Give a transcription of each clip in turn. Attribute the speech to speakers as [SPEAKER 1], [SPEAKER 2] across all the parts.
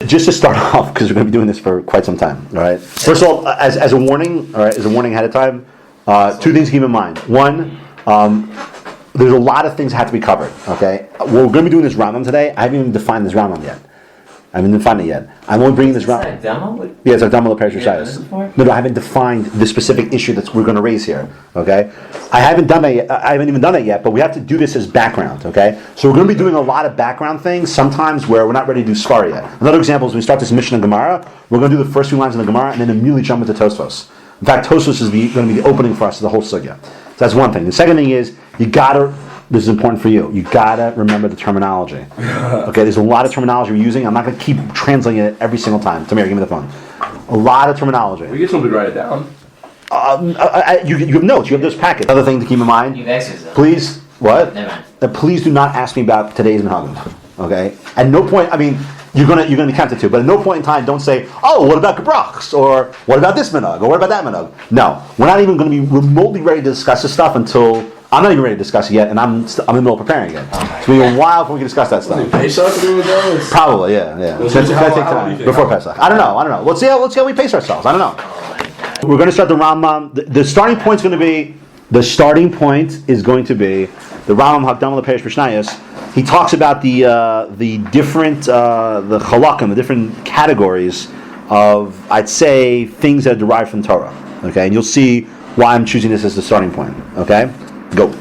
[SPEAKER 1] just to start off, because we're going to be doing this for quite some time. All right. First of all, as a warning, all right, as a warning ahead of time, two things to keep in mind. One, there's a lot of things that have to be covered. Okay. We're going to be doing this Rambam today. I haven't even defined this Rambam yet. I haven't defined it yet. I'm only bringing this Rambam. Yeah, it's Akdama LePeresh Rishayos. No, I haven't defined the specific issue that we're going to raise here. Okay, I haven't done that yet. I haven't even done it yet. But we have to do this as background. Okay, so we're going to be doing a lot of background things. Sometimes where we're not ready to do Svar yet. Another example is when we start this Mishnah Gemara, we're going to do the first few lines in the Gemara and then immediately jump into Tosfos. In fact, Tosfos is going to be the opening for us to the whole sugya. So that's one thing. The second thing is you gotta. This is important for you. You gotta remember the terminology. Okay, there's a lot of terminology we're using. I'm not gonna keep translating it every single time. Tamir, give me the phone. A lot of terminology.
[SPEAKER 2] We get somebody to write it down.
[SPEAKER 1] You have notes. You have those packets. Other thing to keep in mind.
[SPEAKER 3] You've exercised.
[SPEAKER 1] Please, what?
[SPEAKER 3] Never mind.
[SPEAKER 1] Please do not ask me about today's minhagim. Okay. At no point. I mean, you're gonna be tempted to, but at no point in time, don't say, "Oh, what about gebrachs?" or "What about this minhag?" or "What about that minhag?" No, we're not even going to be remotely ready to discuss this stuff until. I'm not even ready to discuss it yet, and I'm in the middle of preparing it. It's going to be a while before we can discuss that stuff. Probably, yeah. It's going to take time before Pesach. I don't know. Let's see how we pace ourselves. I don't know. We're going to start the Rambam. The starting point is going to be the Rambam Hakdama LePeresh Mishnayos. He talks about the different the chalakim, the different categories of, I'd say, things that are derived from Torah. Okay, and you'll see why I'm choosing this as the starting point. Okay. Go.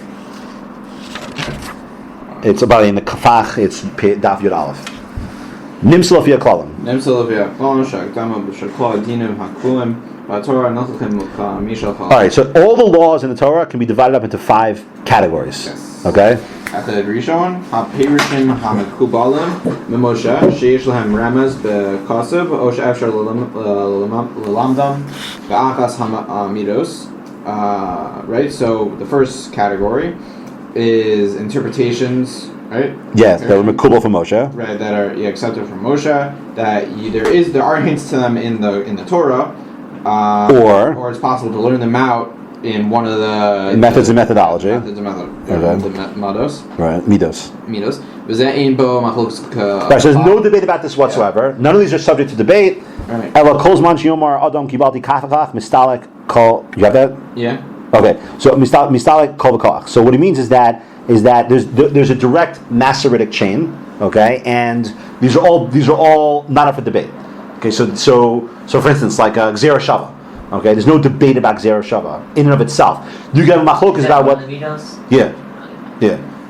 [SPEAKER 1] It's about in the kafach. It's daf yud aleph. Nimsel via kolam. All right. So all the laws in the Torah can be divided up into 5 categories.
[SPEAKER 4] Yes.
[SPEAKER 1] Okay.
[SPEAKER 4] Rishon, ha-perushim ha-mekubalim, mimoshe, sheish lahem remez be'kasev, o she'efshar l'lamdam, be'achas ha-midos. Right, so the first category is interpretations, right?
[SPEAKER 1] Yes, that were mekubal from Moshe.
[SPEAKER 4] Right, that are accepted from Moshe. That there are hints to them in the Torah, or it's possible to learn them out in one of the
[SPEAKER 1] methods and methodology.
[SPEAKER 4] The mados.
[SPEAKER 1] Right, midos.
[SPEAKER 4] Midos.
[SPEAKER 1] Right, so there's no debate about this whatsoever. Yeah. None of these are subject to debate.
[SPEAKER 4] Right.
[SPEAKER 1] Ela kol zman sheyomar adam kibalti kafach mistalek kol. You have that?
[SPEAKER 4] Yeah.
[SPEAKER 1] Okay. So mistalek kol v'koach. So what he means is that there's a direct Masoretic chain. Okay, and these are all not up for debate. Okay, so for instance, like Gzera Shava. Okay, there's no debate about Gzera Shava in and of itself. You get a machlok is about what? Yeah.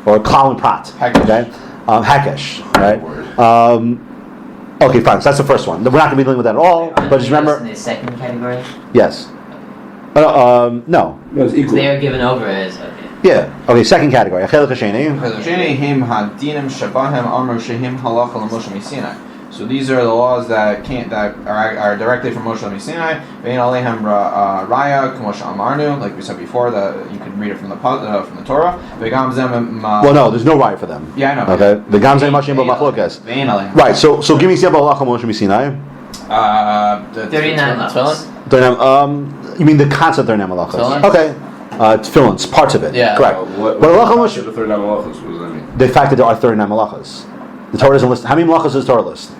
[SPEAKER 1] Or klal and prat. Okay. Hakesh, right? Okay, fine. So that's the first one. We're not going to be dealing with that at all. But just remember.
[SPEAKER 3] In the second category.
[SPEAKER 1] Yes. No.
[SPEAKER 2] No, it's equal.
[SPEAKER 3] They are given over as okay.
[SPEAKER 1] Yeah. Okay. Second category. Achel Chasheni.
[SPEAKER 4] Him hadinim shabahem amr shehim halacha l'Moshe Sinai. So these are the laws that are directly from Moshe Sinai. Vein alehem raya k'moshe amarnu, like we said before, that you can read it from the Torah.
[SPEAKER 1] Well, no, there's no raya for them.
[SPEAKER 4] Yeah, I know.
[SPEAKER 1] Okay, the gamzei mashim b'machlokas. Right. So give me an example of halacha Moshe Sinai.
[SPEAKER 4] The
[SPEAKER 3] 39 levels.
[SPEAKER 1] You mean the concept of 39 malachos? Okay. Tefillins, parts of it.
[SPEAKER 4] Yeah.
[SPEAKER 1] Correct.
[SPEAKER 2] But
[SPEAKER 1] halacha Moshe.
[SPEAKER 2] The 39 malachos, what does that mean?
[SPEAKER 1] The fact that there are 39 malachos. The Torah doesn't list. How many malachos does the Torah list?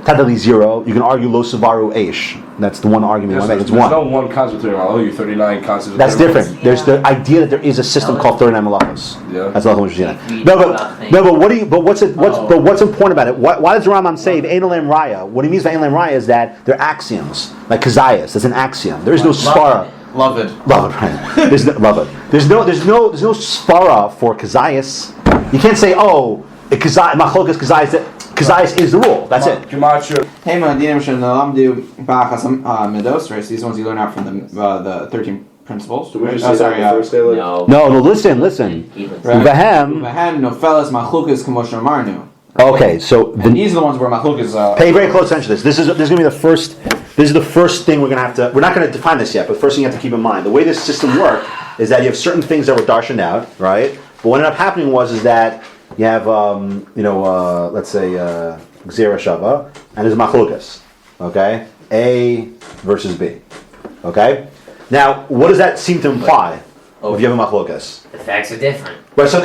[SPEAKER 1] Technically 0. You can argue lo savaru eish. That's the one argument you want to make. It's 1.
[SPEAKER 2] There's no one concept of 39 concepts.
[SPEAKER 1] That's different. There's the idea that there is a system called 39 malachos.
[SPEAKER 2] Yeah.
[SPEAKER 1] That's not what you're saying. But what's important about it? Why does the Rambam say Ein Olam Raya? What he means by Ein Olam Raya is that they're axioms, like Kazayas. That's an axiom. There is no svara.
[SPEAKER 4] Love it,
[SPEAKER 1] right? There's no svara for Kazayas. You can't say, oh, machlokas Kazayas is the rule. That's it.
[SPEAKER 4] Hey, madinim shenalamdu ba'achas midos. Right, so these ones you learn out from the 13 principles.
[SPEAKER 2] Do we just say that the first day?
[SPEAKER 1] No. Listen.
[SPEAKER 4] Vehem nofeles machlukas k'moshe amarnu.
[SPEAKER 1] Okay, so
[SPEAKER 4] these are the ones where machlukas. Pay
[SPEAKER 1] very close attention to this. This is going to be the first. This is the first thing we're going to have to. We're not going to define this yet, but the first thing you have to keep in mind, the way this system worked is that you have certain things that were darshaned out, right? But what ended up happening is that you have, let's say, Gzera Shava, and there's machlukas, okay? A versus B, okay? Now, what does that seem to imply if you have a machlukas?
[SPEAKER 3] The facts are different.
[SPEAKER 1] Right, so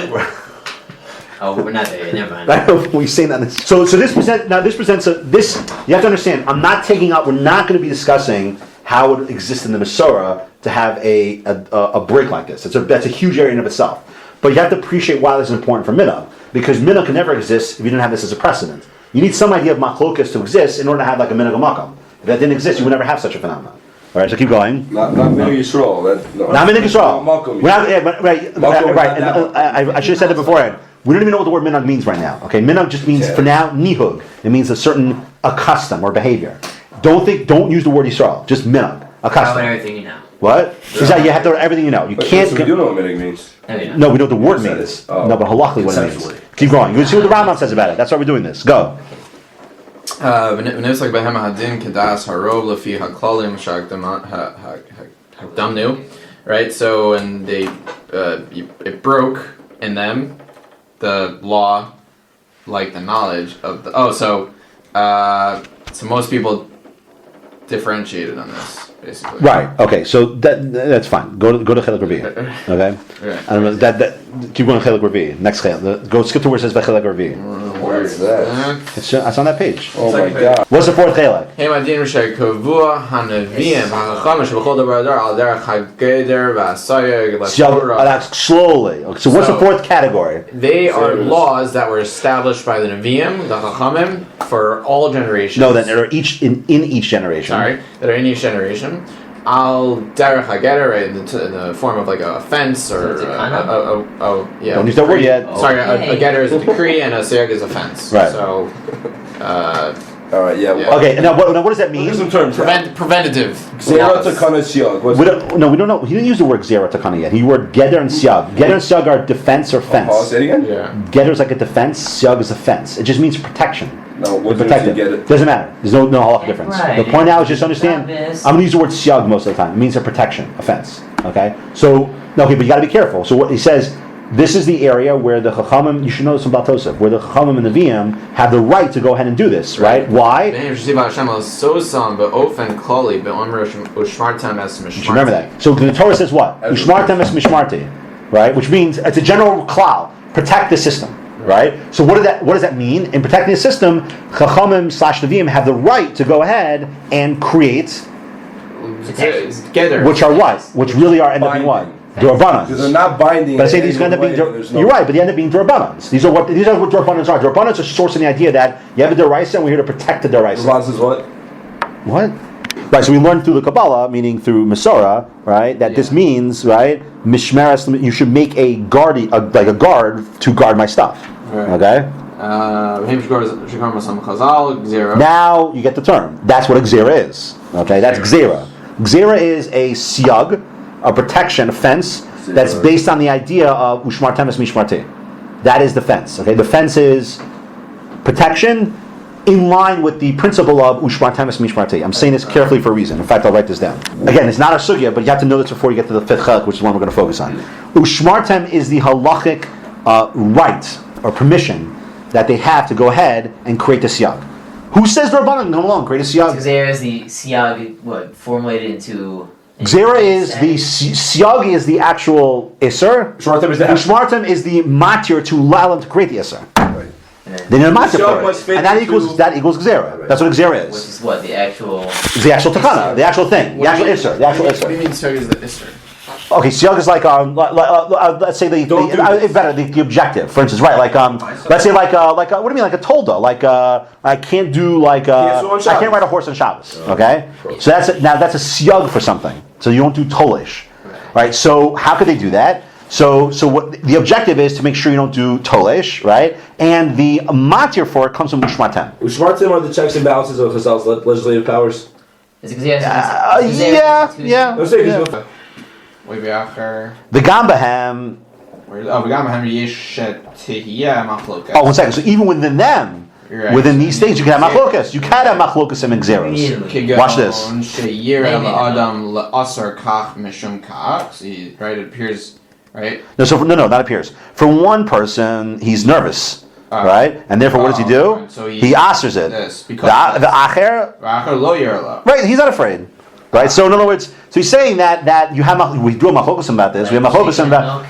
[SPEAKER 3] Oh, we're not there yet. Never mind.
[SPEAKER 1] We've seen that. So this presents this. You have to understand. I'm not taking out. We're not going to be discussing how it exists in the Masorah to have a break like this. That's a huge area in of itself. But you have to appreciate why this is important for minhag, because minhag can never exist if you didn't have this as a precedent. You need some idea of machlokas to exist in order to have like a minhag makam. If that didn't exist, you would never have such a phenomenon. All right, so keep going.
[SPEAKER 2] Not Minhag Yisrael.
[SPEAKER 1] Not minhag Yisrael.
[SPEAKER 2] Malcolm.
[SPEAKER 1] We're not, yeah, but, right.
[SPEAKER 2] Malcolm,
[SPEAKER 1] Right.
[SPEAKER 2] not
[SPEAKER 1] And, I should have said that beforehand. We don't even know what the word minhag means right now. Okay, minhag just means for now nihug. It means a custom or behavior. Don't use the word Yisrael. Just minhag, a
[SPEAKER 3] How
[SPEAKER 1] custom.
[SPEAKER 3] about everything you know?
[SPEAKER 1] What? Is that you have to everything you know. You can't.
[SPEAKER 2] We do know what Minhag means.
[SPEAKER 1] No, we know what the word
[SPEAKER 2] Said
[SPEAKER 1] means.
[SPEAKER 2] it. Oh.
[SPEAKER 1] No, but halachically what it means.
[SPEAKER 2] Conceptually.
[SPEAKER 1] Keep going. You see what the Rambam says about it. That's why we're doing this. Go.
[SPEAKER 4] V'nifsek behem hadin kedas harov lefi haklalim hakdamnu, right? So when it broke in them the law, like the knowledge of the. So most people differentiated on this basically.
[SPEAKER 1] Right. Okay. So that's fine. Go to Chelik Ravi. Okay.
[SPEAKER 4] Right.
[SPEAKER 1] I don't know that. Keep going to Chelik Ravi. Next Chelik. Go skip to where it says Chelik Ravi.
[SPEAKER 2] Where is that?
[SPEAKER 1] It's on that page.
[SPEAKER 2] Oh my God.
[SPEAKER 1] What's the fourth Chelik?
[SPEAKER 4] Hey, my din Rishay Kavua Hanavim Hachamash B'chol Davar Al Derech Hageder V'Asayeg
[SPEAKER 1] That's slowly. Okay, so what's the fourth category?
[SPEAKER 4] They are laws that were established by the Nevi'im, the Chachamim, for all generations.
[SPEAKER 1] No, that are each in each generation.
[SPEAKER 4] Sorry, that are in each generation. Al Derech Hageder, right, in the form of like a fence or
[SPEAKER 3] It's a
[SPEAKER 4] yeah.
[SPEAKER 1] Don't use that word yet.
[SPEAKER 4] Sorry, a getter is a decree and a seyeg is a fence.
[SPEAKER 1] Right.
[SPEAKER 4] So,
[SPEAKER 2] All right, yeah.
[SPEAKER 4] Yeah.
[SPEAKER 1] Okay. And now what does that mean?
[SPEAKER 2] There's some terms.
[SPEAKER 4] preventative.
[SPEAKER 2] Zera
[SPEAKER 4] laws.
[SPEAKER 2] Takana Siag.
[SPEAKER 1] We don't know. He didn't use the word zera takana yet. He used word geder and siag. Geder and siag are defense or fence.
[SPEAKER 2] Oh, say it again?
[SPEAKER 4] Yeah.
[SPEAKER 1] Geder is like a defense. Siag is a fence. It just means protection.
[SPEAKER 2] No, what does
[SPEAKER 1] Protected.
[SPEAKER 2] it get it?
[SPEAKER 1] Doesn't matter. There's no halachic difference.
[SPEAKER 3] Right.
[SPEAKER 1] The point now is just understand.
[SPEAKER 3] Obvious.
[SPEAKER 1] I'm going to use the word siag most of the time. It means a protection, a fence. Okay. So but you got to be careful. So what he says. This is the area where the Chachamim, you should know this from Baltosef, where the Chachamim and the Nevi'im have the right to go ahead and do this, right? Why? You should remember that. So the Torah says what? Ushmartem es mishmarti, right? Which means it's a general cloud. Protect the system, right? So what does that mean? In protecting the system, Chachamim / Nevi'im have the right to go ahead and create,
[SPEAKER 4] Together.
[SPEAKER 1] which are what? Which really are end up being what?
[SPEAKER 2] Because they're
[SPEAKER 1] Durbanans.
[SPEAKER 2] not binding.
[SPEAKER 1] But I say these are going to be. You're right, but they end up being Durbanans. These are what Durbanans are. Durbanans are sourcing the idea that you have a Deraisa and we're here to protect the Deraisa.
[SPEAKER 2] Response is what?
[SPEAKER 1] What? Right, so we learned through the Kabbalah, meaning through Masorah, right, that this means, right, Mishmeres, you should make a guard to guard my stuff.
[SPEAKER 4] Right.
[SPEAKER 1] Okay?
[SPEAKER 4] Now
[SPEAKER 1] Now you get the term. That's what a Gzera is. Okay, that's Gzera. Gzera is a siag, a protection, a fence, that's based on the idea of Ushmartem es mishmarti. That is the fence. Okay, the fence is protection in line with the principle of Ushmartem es mishmarti. I'm saying this carefully for a reason. In fact, I'll write this down. Again, it's not a sugya, but you have to know this before you get to the fifth chelek, which is one we're going to focus on. Ushmartem is the halachic right or permission that they have to go ahead and create the siag. Who says Rabbanan come along, create a siag?
[SPEAKER 3] Because there is the siag, formulated into.
[SPEAKER 1] Gzera is the siag is the actual iser.
[SPEAKER 2] Shmartem is the
[SPEAKER 1] Shmartem is the matir to allow them to create the iser. They need a matir
[SPEAKER 2] Siag
[SPEAKER 1] for
[SPEAKER 2] must
[SPEAKER 1] it,
[SPEAKER 2] fit
[SPEAKER 1] and that
[SPEAKER 2] into-
[SPEAKER 1] equals gzera. That's what gzera
[SPEAKER 3] Which
[SPEAKER 1] is.
[SPEAKER 3] is what the actual.
[SPEAKER 1] It's the actual takana, the actual thing, the actual iser, the actual
[SPEAKER 4] What do you
[SPEAKER 1] iser.
[SPEAKER 4] mean seyeg is the iser?
[SPEAKER 1] Okay, siag is like let's say the objective. For instance, right? Like let's say like what do you mean like a tolda? Like I can't do I can't ride a horse on Shabbos. Okay, so that's a siag for something. So you don't do tolish, right? So how could they do that? So what the objective is to make sure you don't do tolish, right? And the matir for it comes from ushmatem.
[SPEAKER 2] Ushmartim are the checks and balances of Chazal's legislative powers.
[SPEAKER 3] Is it Gzera?
[SPEAKER 1] Yeah.
[SPEAKER 2] Let's say this.
[SPEAKER 4] Way bacher.
[SPEAKER 1] The gambahem.
[SPEAKER 4] וגם הם יש תהיה מחלוקת.
[SPEAKER 1] Oh, 1 second. So even within them,
[SPEAKER 4] Right.
[SPEAKER 1] within these things, you can have machlokas. You can have machlokas and xeros. Watch this.
[SPEAKER 4] שירא לאדם לאסר כך משום כך. See, right? It appears, right?
[SPEAKER 1] No, not appears. For one person, he's nervous, right? And therefore, what does he do?
[SPEAKER 4] Right. So
[SPEAKER 1] he answers it.
[SPEAKER 4] This,
[SPEAKER 1] The
[SPEAKER 4] because
[SPEAKER 1] acher,
[SPEAKER 4] ואחר לא ירא לה.
[SPEAKER 1] right? He's not afraid, right? So in other words, So he's saying that you have we do a machokasim about this. We have machokasim about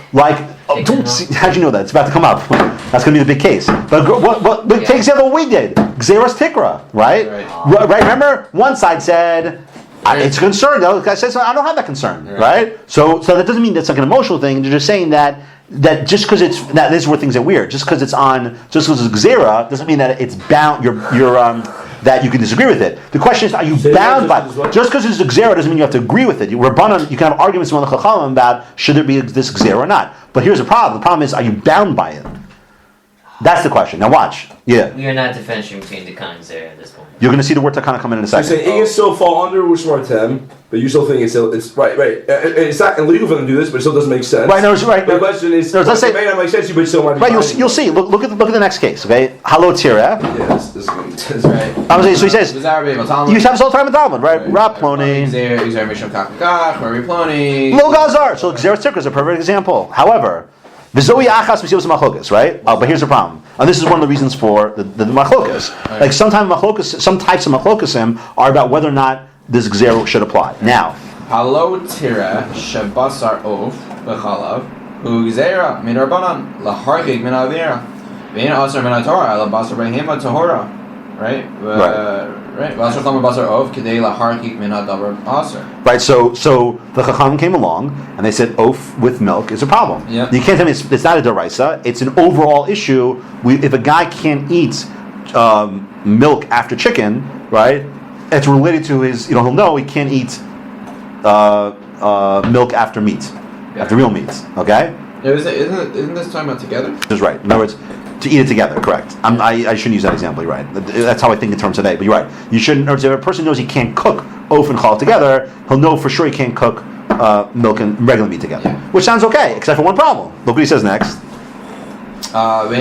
[SPEAKER 1] how'd you know that? It's about to come up. That's going to be the big case. But what take example what we did? Xeros tikra, right? Right. Remember, one side said. It's a concern. The other guy says, I don't have that concern, right? So that doesn't mean that's like an emotional thing. They're just saying that just because this is where things are weird. Just because it's xera doesn't mean that it's bound. That you can disagree with it. The question is, are you bound by it? Just because it's xera doesn't mean you have to agree with it. You can have arguments among the chachamim about should there be this xera or not. But here's the problem. The problem is, are you bound by it? That's the question. Now watch. Yeah.
[SPEAKER 3] We are not differentiating between the kinds there at this point.
[SPEAKER 1] You're going to see the word takana come in a
[SPEAKER 2] So
[SPEAKER 1] second.
[SPEAKER 2] you say it can still fall under Ushmartem, but you still think it's right. It's not illegal for them to do this, but it still doesn't make sense.
[SPEAKER 1] Right. No. Right.
[SPEAKER 2] The question is,
[SPEAKER 1] let's say
[SPEAKER 2] it may not make sense to you, but you still might be
[SPEAKER 1] right.
[SPEAKER 2] finding
[SPEAKER 1] You'll see. Look at the next case. Okay. Halo tira.
[SPEAKER 2] Yeah, this is right.
[SPEAKER 1] So he says. You have all time in Talmud, right? Rab ploni. Lo gazar. So xeris tikra is a perfect example. However. V'zoi achas v'sivos machlokas, right? But here's the problem, and this is one of the reasons for the machlokas. Right. Like some types of machlokasim are about whether or not this gzera should apply. Now,
[SPEAKER 4] halo tira shebasar of b'chalav hu gzera min rabbanan laharchik min avira ve'in asar min haTorah la basar behema tahora, right? Right. Basar chama basar of kedei laharchik min hadavar asar.
[SPEAKER 1] Right. So the chacham came along and they said oaf with milk is a problem.
[SPEAKER 4] Yeah.
[SPEAKER 1] You can't tell me it's not a deraisa. It's an overall issue. If a guy can't eat milk after chicken, right? It's related to his. He'll know he can't eat milk after meat, after real meat. Okay.
[SPEAKER 4] Isn't this talking about together?
[SPEAKER 1] That's right. In other words, to eat it together. Correct. I shouldn't use that example. You're right. That's how I think in terms today. But you're right. You shouldn't. If a person knows he can't cook oaf and chal together, he'll know for sure he can't cook milk and regular meat together.
[SPEAKER 4] Yeah.
[SPEAKER 1] Which sounds okay, except for one problem. Look what he says next.
[SPEAKER 4] But
[SPEAKER 1] But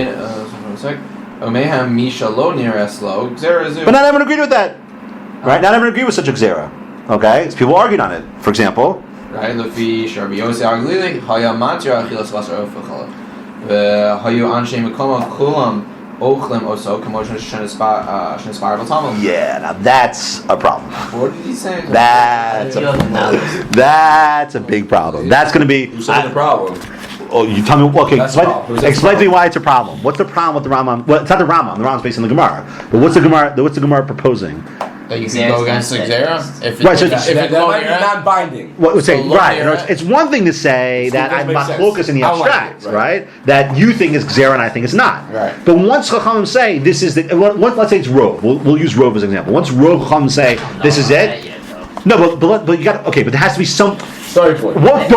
[SPEAKER 1] not everyone agreed with that. Right? Not everyone agreed with such a xera. Okay? So people argued on it. For example.
[SPEAKER 4] Right, Lefi Sharbi Yossi Aglili, Haya Matya Achilas Basar Ofachal. Hayu Anshe Makoma Kulam Ochlem Oso, Commotion Shenespire Tamil.
[SPEAKER 1] Yeah, now that's a problem.
[SPEAKER 4] What did he say?
[SPEAKER 1] That's a big problem. That's going to be.
[SPEAKER 2] Who's the problem?
[SPEAKER 1] Oh, you tell me. Okay,
[SPEAKER 2] That's
[SPEAKER 1] explain to me why it's a problem. What's the problem with the Rambam? Well, it's not the Rambam. The Rambam's based on the Gemara. But what's the Gemara proposing?
[SPEAKER 5] That you can go against the Xera? If
[SPEAKER 1] Right, so
[SPEAKER 5] if
[SPEAKER 2] That
[SPEAKER 5] it's
[SPEAKER 2] might be non-binding.
[SPEAKER 1] What would say?
[SPEAKER 5] So
[SPEAKER 1] Right.
[SPEAKER 5] Lomir-
[SPEAKER 1] It's one thing to say that
[SPEAKER 2] doesn't
[SPEAKER 1] I'm
[SPEAKER 2] make sense.
[SPEAKER 1] machlokas in the
[SPEAKER 2] I don't like
[SPEAKER 1] abstract,
[SPEAKER 2] it,
[SPEAKER 1] right? That you think is xera and I think it's not.
[SPEAKER 5] Right.
[SPEAKER 1] But once Chachamim say this is the, let's say it's Rov. We'll use Rov as an example. Once Rov Chachamim say this is it. No, but you got okay. But there has to be some.
[SPEAKER 2] Sorry for it.
[SPEAKER 1] What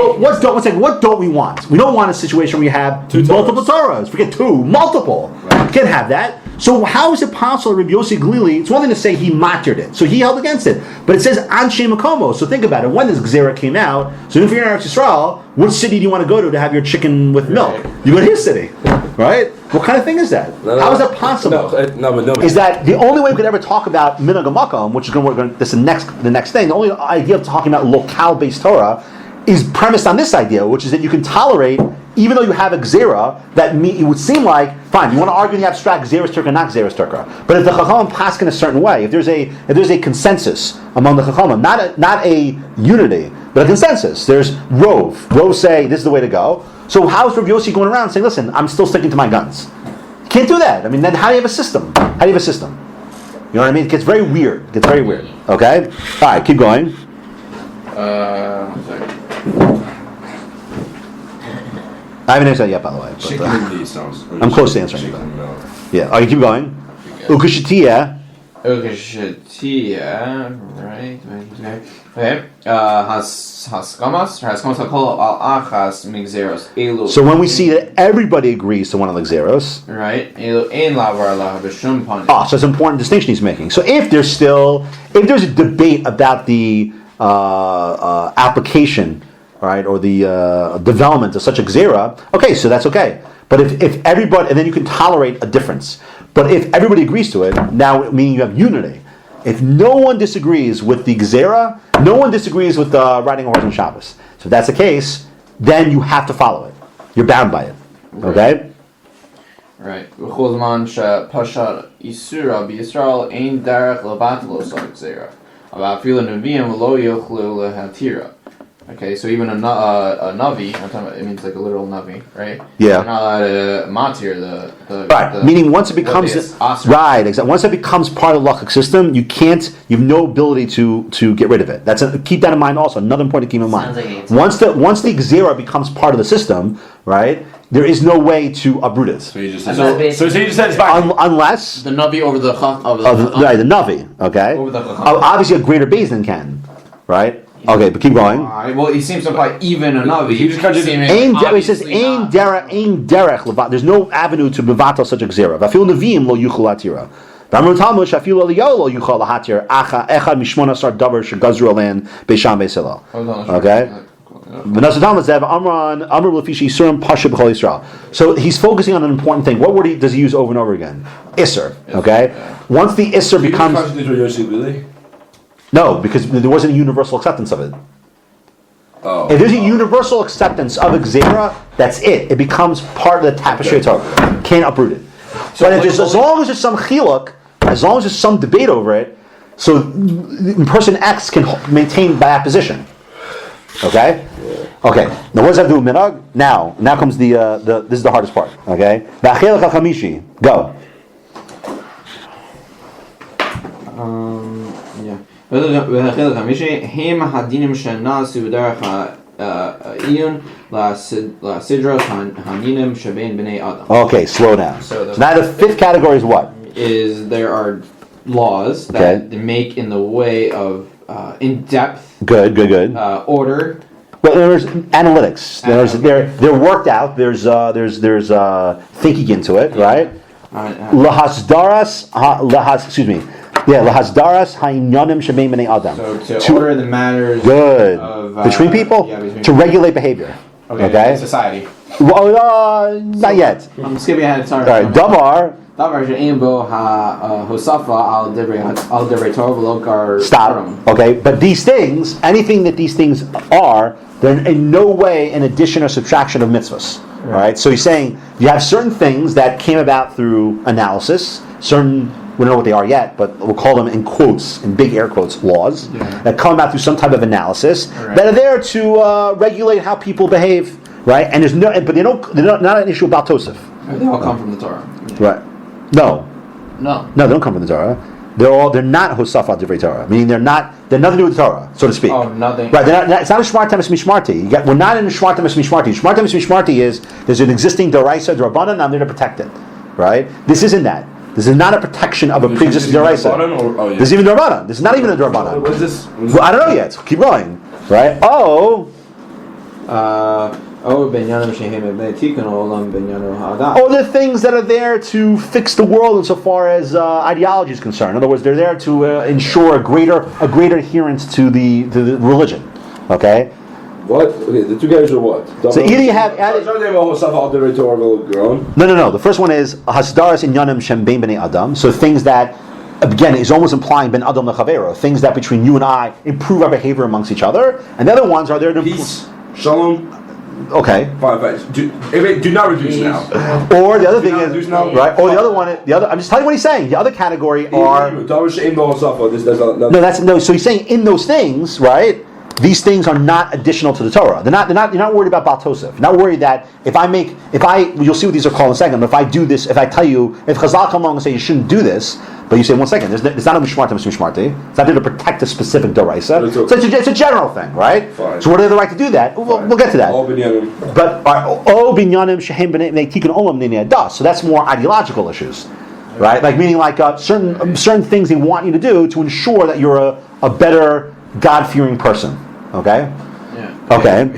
[SPEAKER 1] don't we want? We don't want a situation where you have
[SPEAKER 2] Two
[SPEAKER 1] multiple Torahs. Forget two, multiple.
[SPEAKER 2] Right.
[SPEAKER 1] You can't have that. So how is it possible Rabbi Yossi Glili, it's one thing to say he mattered it. So he held against it. But it says Anshe Makomo. So think about it. When this Gzera came out, so if you're in Eretz Yisrael, what city do you want to go to have your chicken with milk? You go to his city. Right? What kind of thing is that? How is that possible?
[SPEAKER 2] No.
[SPEAKER 1] Is that the only way we could ever talk about minhag makom, which is going to this is the next thing. The only idea of talking about locale-based Torah is premised on this idea, which is that you can tolerate, even though you have a gzera, that it would seem like fine. You want to argue in the abstract xeris turka, not xeris turka. But if the chachamim pass in a certain way, if there's a consensus among the chachamim, not a unity, but a consensus. There's rov. Rov say this is the way to go. So how is Rav Yossi going around saying, listen, I'm still sticking to my guns? You can't do that. I mean, then how do you have a system? How do you have a system? You know what I mean? It gets very weird. Okay? All right, keep going.
[SPEAKER 4] One second.
[SPEAKER 1] I haven't answered that yet, by the way. But,
[SPEAKER 2] Chicken and these sounds.
[SPEAKER 1] I'm close to answering.
[SPEAKER 2] Chicken and milk.
[SPEAKER 1] Yeah. All right, keep going. Ukashitiya.
[SPEAKER 4] Ukashitia, right? Okay. Haskamas hakol al achas migzeros elu.
[SPEAKER 1] So when we see that everybody agrees to one of the xeros,
[SPEAKER 4] Right. Elu ein lavar la b'shum panim.
[SPEAKER 1] so it's an important distinction he's making. So if there's a debate about the application, right, or the development of such a xera, okay, so that's okay. But if everybody, and then you can tolerate a difference. But if everybody agrees to it, now meaning you have unity. If no one disagrees with the gzera, no one disagrees with riding a horse on Shabbos. So if that's the case, then you have to follow it. You're bound by it. Okay?
[SPEAKER 4] Right. V'chol man shepashat isura b'Yisrael ein derech levatlo sak zera. About fila neviim lo yochlu lehatira. Okay, so even a navi, I'm talking about, it means like a literal navi, right?
[SPEAKER 1] Yeah.
[SPEAKER 4] You're not allowed to matir the
[SPEAKER 1] Right, meaning once it becomes right, exactly. Once it becomes part of the halachic system, you have no ability to get rid of it. Keep that in mind. Also, another important to keep in mind. Once the gzera becomes part of the system, right, there is no way to uproot it.
[SPEAKER 2] So you just
[SPEAKER 3] So
[SPEAKER 2] you just said it's fine.
[SPEAKER 1] Unless
[SPEAKER 5] The navi over the
[SPEAKER 1] right, the navi, okay,
[SPEAKER 4] Over the
[SPEAKER 1] obviously a greater base than can, right? Okay, but keep going.
[SPEAKER 4] Well, he seems to imply even a navi.
[SPEAKER 2] He just contradicted.
[SPEAKER 1] It says ain derech levat. There's no avenue to bevatel such a gzera. Vafil neviim lo yuchol atira. V'amru Talmud shafil eliyahu lo yuchol lahatir acha echad mishmona sar davar shegazru alan beisham beisilal. Okay. So he's focusing on an important thing. What word does he use over and over again? Isser. Okay. Once the isser becomes no, because there wasn't a universal acceptance of it.
[SPEAKER 2] Oh.
[SPEAKER 1] If there's a universal acceptance of a gzera, that's it. It becomes part of the tapestry of Torah. Can't uproot it. But if as long as there's some chiluk, as long as there's some debate over it, so person X can maintain that position. Okay? Okay. Now what does that do with minhag? Now comes the this is the hardest part. Okay? V'achilach hachamishi. Go.
[SPEAKER 4] Yeah. והחלק החמישי הם הדינים שנעשו בדרך העיון לסדרות הדינים שבין בני אדם.
[SPEAKER 1] Okay, slow down. So now the fifth category is what?
[SPEAKER 4] Is there are laws that they make in the way of in-depth
[SPEAKER 1] Good.
[SPEAKER 4] order.
[SPEAKER 1] Well, there's analytics. They're worked out. There's thinking into it, right? Lahasdaras ha'inyanim shebein bnei adam.
[SPEAKER 4] So to order the matters of,
[SPEAKER 1] between people, to regulate behavior. Okay.
[SPEAKER 4] Society.
[SPEAKER 1] Well, not yet.
[SPEAKER 4] I'm skipping ahead. Sorry.
[SPEAKER 1] All right. Davar. Stop. Okay, but these things, anything that these things are, they're in no way an addition or subtraction of mitzvahs. All right. So he's saying you have certain things that came about through analysis. Certain. We don't know what they are yet, but we'll call them in quotes, in big air quotes, laws that come about through some type of analysis that are there to regulate how people behave, right? And there's but they're not an issue about Tosef.
[SPEAKER 4] They all come from the Torah.
[SPEAKER 1] Right? No, they don't come from the Torah. They're not Hosafat Divrei Torah, meaning they're nothing to do with the Torah, so to speak.
[SPEAKER 4] Oh, nothing.
[SPEAKER 1] Right? It's not a Shmartem Es Mishmarti. We're not in a Shmartem Es Mishmarti. Shmartem Es Mishmarti is there's an existing Daraisa D'Rabbanan, and I'm there to protect it, right? This isn't that. This is not a protection of a pre-existing Daraisa. This is even D'Rabbanan. This is not even a D'Rabbanan.
[SPEAKER 2] What is this?
[SPEAKER 1] Well, I don't know yet. So keep going, right? Or the things that are there to fix the world insofar as ideology is concerned. In other words, they're there to ensure a greater adherence to the religion. Okay.
[SPEAKER 2] What? Okay, the two guys are what?
[SPEAKER 1] So either you have No. The first one is hasdaras inyanim shem bein bnei adam. So things that, again, is almost implying ben adam lechavero. Things that between you and I improve our behavior amongst each other, and the other ones are there to
[SPEAKER 2] peace, shalom.
[SPEAKER 1] Okay.
[SPEAKER 2] Fine. Do not reduce now.
[SPEAKER 1] Or the other thing is right. Or the other one. I'm just telling you what he's saying. The other category are no. So he's saying in those things, right? These things are not additional to the Torah. You're not worried about Baal Tosef. You're not worried that you'll see what these are called in a second, but if I do this, if I tell you, if Chazal come along and say you shouldn't do this, but you say, 1 second, it's not a Mishmartim, it's Mishmarti. It's not there to protect a specific Doraisa. So it's a general thing, right?
[SPEAKER 2] Fine.
[SPEAKER 1] So what are they the right to do that? We'll get to that. But, binyanim shehem b'nei tikkun olam b'nei adas. So that's more ideological issues. Right? Meaning certain things they want you to do to ensure that you're a better God-fearing person. Okay?
[SPEAKER 4] Yeah.
[SPEAKER 1] Okay.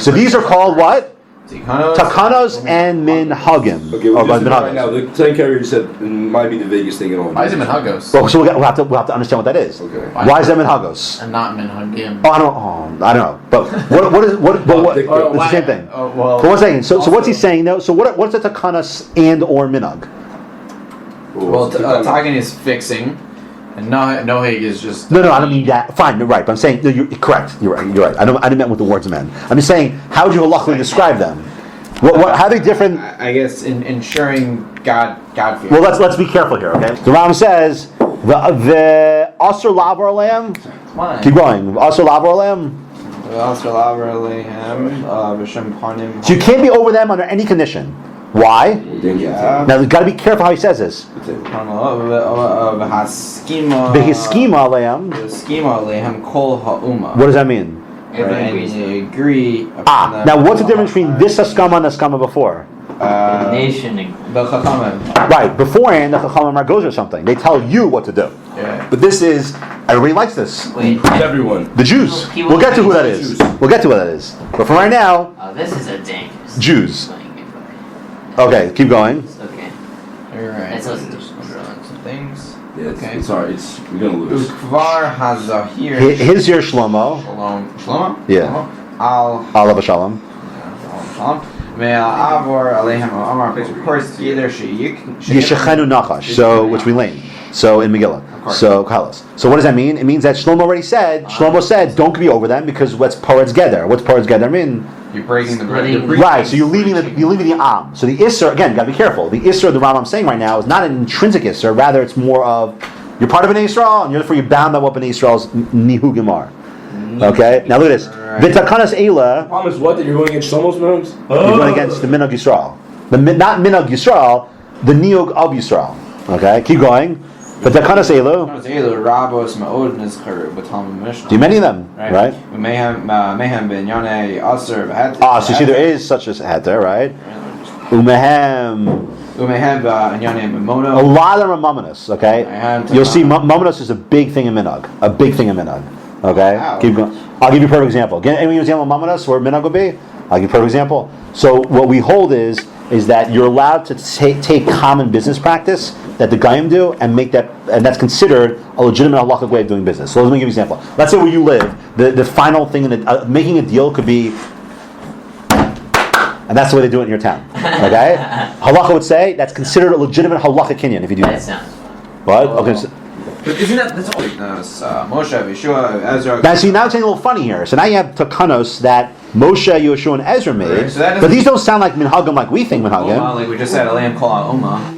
[SPEAKER 1] So these are called what? Takanos and minhagim.
[SPEAKER 2] Okay, right now. The same carrier said it might be the vaguest thing in all.
[SPEAKER 5] Why is it minhagos?
[SPEAKER 1] Well, so we'll have to understand what that is.
[SPEAKER 2] Okay.
[SPEAKER 1] Why is that minhagos?
[SPEAKER 5] And not minhagim.
[SPEAKER 1] I don't know. But what it's the same thing.
[SPEAKER 5] Well,
[SPEAKER 1] but 1 second. So what's he saying though? So what's the takanos and or minhag?
[SPEAKER 4] Well, tagging is fixing. And noheg is just...
[SPEAKER 1] No, I don't mean that. Fine, you're right. But I'm saying, no, you're correct. You're right. I didn't mean what the words meant. I'm just saying, how would you halachically describe them? How are they different?
[SPEAKER 4] I guess in ensuring God fear.
[SPEAKER 1] Well, let's be careful here, okay? The Ram says, The Asr Lavar Lamb.
[SPEAKER 4] Fine.
[SPEAKER 1] Keep going. Asr Lavar Lamb. So you can't be over them under any condition. Why?
[SPEAKER 4] Yeah.
[SPEAKER 1] Now, you've got to be careful how he says this. Behiskima Lamb. What does that mean?
[SPEAKER 3] Everyone agrees.
[SPEAKER 4] They agree.
[SPEAKER 1] Now what's the difference between this Haskama and Haskama before?
[SPEAKER 3] The nation.
[SPEAKER 4] The Chachamim.
[SPEAKER 1] Right, beforehand the Chachamim are goes or something. They tell you what to do.
[SPEAKER 4] Yeah.
[SPEAKER 1] But this is, everybody likes this.
[SPEAKER 3] Wait.
[SPEAKER 2] Everyone.
[SPEAKER 1] The Jews.
[SPEAKER 3] People
[SPEAKER 1] We'll get to who that
[SPEAKER 2] Jews.
[SPEAKER 1] is. We'll get to who that is. But for right now,
[SPEAKER 3] Oh, this is a dangerous.
[SPEAKER 1] Jews.
[SPEAKER 3] Okay.
[SPEAKER 1] Okay, keep going.
[SPEAKER 3] Okay.
[SPEAKER 4] Alright.
[SPEAKER 3] Let's listen to
[SPEAKER 4] some things.
[SPEAKER 2] Yeah,
[SPEAKER 4] Okay.
[SPEAKER 2] it's hard. We're gonna lose.
[SPEAKER 4] Ukvar Hazahir.
[SPEAKER 1] Here's your Shlomo.
[SPEAKER 4] Shalom. Shlomo?
[SPEAKER 1] Yeah.
[SPEAKER 4] Al
[SPEAKER 1] Allah Shalom.
[SPEAKER 4] Shalom. Avor Alehem Amar. Of course, either
[SPEAKER 1] Yeshachenu Nachash. So, which we learn. So in Megillah.
[SPEAKER 4] course.
[SPEAKER 1] So Kalas. So what does that mean? It means that Shlomo already said. Shlomo said, "Don't be over them because what's Poretz Geder? What's Poretz Geder mean?"
[SPEAKER 4] You're breaking the
[SPEAKER 3] Splitting.
[SPEAKER 4] bread.
[SPEAKER 1] Right. So you're leaving the Am. So the Isser again. Got to be careful. The Isser the Rambam saying right now is not an intrinsic Isser. Rather, it's more of you're part of an Israel, and therefore you're bound by what Bnei Israel's nihugim are. Okay. Now look at this.
[SPEAKER 4] Right.
[SPEAKER 1] V'takanas Eila.
[SPEAKER 2] The problem is what? That you're going against Shlomo's minhagos?
[SPEAKER 1] You're going against the Minhag Yisrael. Not Minhag Yisrael, the Niog of Yisrael. Okay, keep going. But Takanas Elu,
[SPEAKER 4] Rabos Ma'od Nizkar B'Talmud Mishnah.
[SPEAKER 1] do many of them, right?
[SPEAKER 4] Mehem Ben Yane Aser V'Het.
[SPEAKER 1] So you see there is such a heter, right? Umehem.
[SPEAKER 4] Umehem Yane
[SPEAKER 1] A
[SPEAKER 4] Mono.
[SPEAKER 1] lot of them are Mamonos, okay? You'll see Mamonos is a big thing in Minhag. A big thing in Minhag. Okay?
[SPEAKER 4] Wow.
[SPEAKER 1] Keep going. I'll give you a perfect example. Any example of Mamonos where Minhag will be? I'll give you a perfect example. So what we hold is that you're allowed to take common business practice that the Goyim do and make that, and that's considered a legitimate halachic way of doing business. So let me give you an example. Let's say where you live, the final thing in making a deal could be, and that's the way they do it in your town. Okay? Halacha would say that's considered a legitimate halachic kinyan if you do
[SPEAKER 3] That
[SPEAKER 1] that.
[SPEAKER 3] sounds.
[SPEAKER 1] What? Okay. So,
[SPEAKER 4] But isn't that's all? Moshe, Yeshua, Ezra.
[SPEAKER 1] now, see, now it's getting a little funny here. So now you have takanos that Moshe, Yeshua, and Ezra made,
[SPEAKER 4] Right, so that doesn't-
[SPEAKER 1] but these don't sound like minhagim like we think minhagim.
[SPEAKER 4] Like we just said, a lamb call out Uma.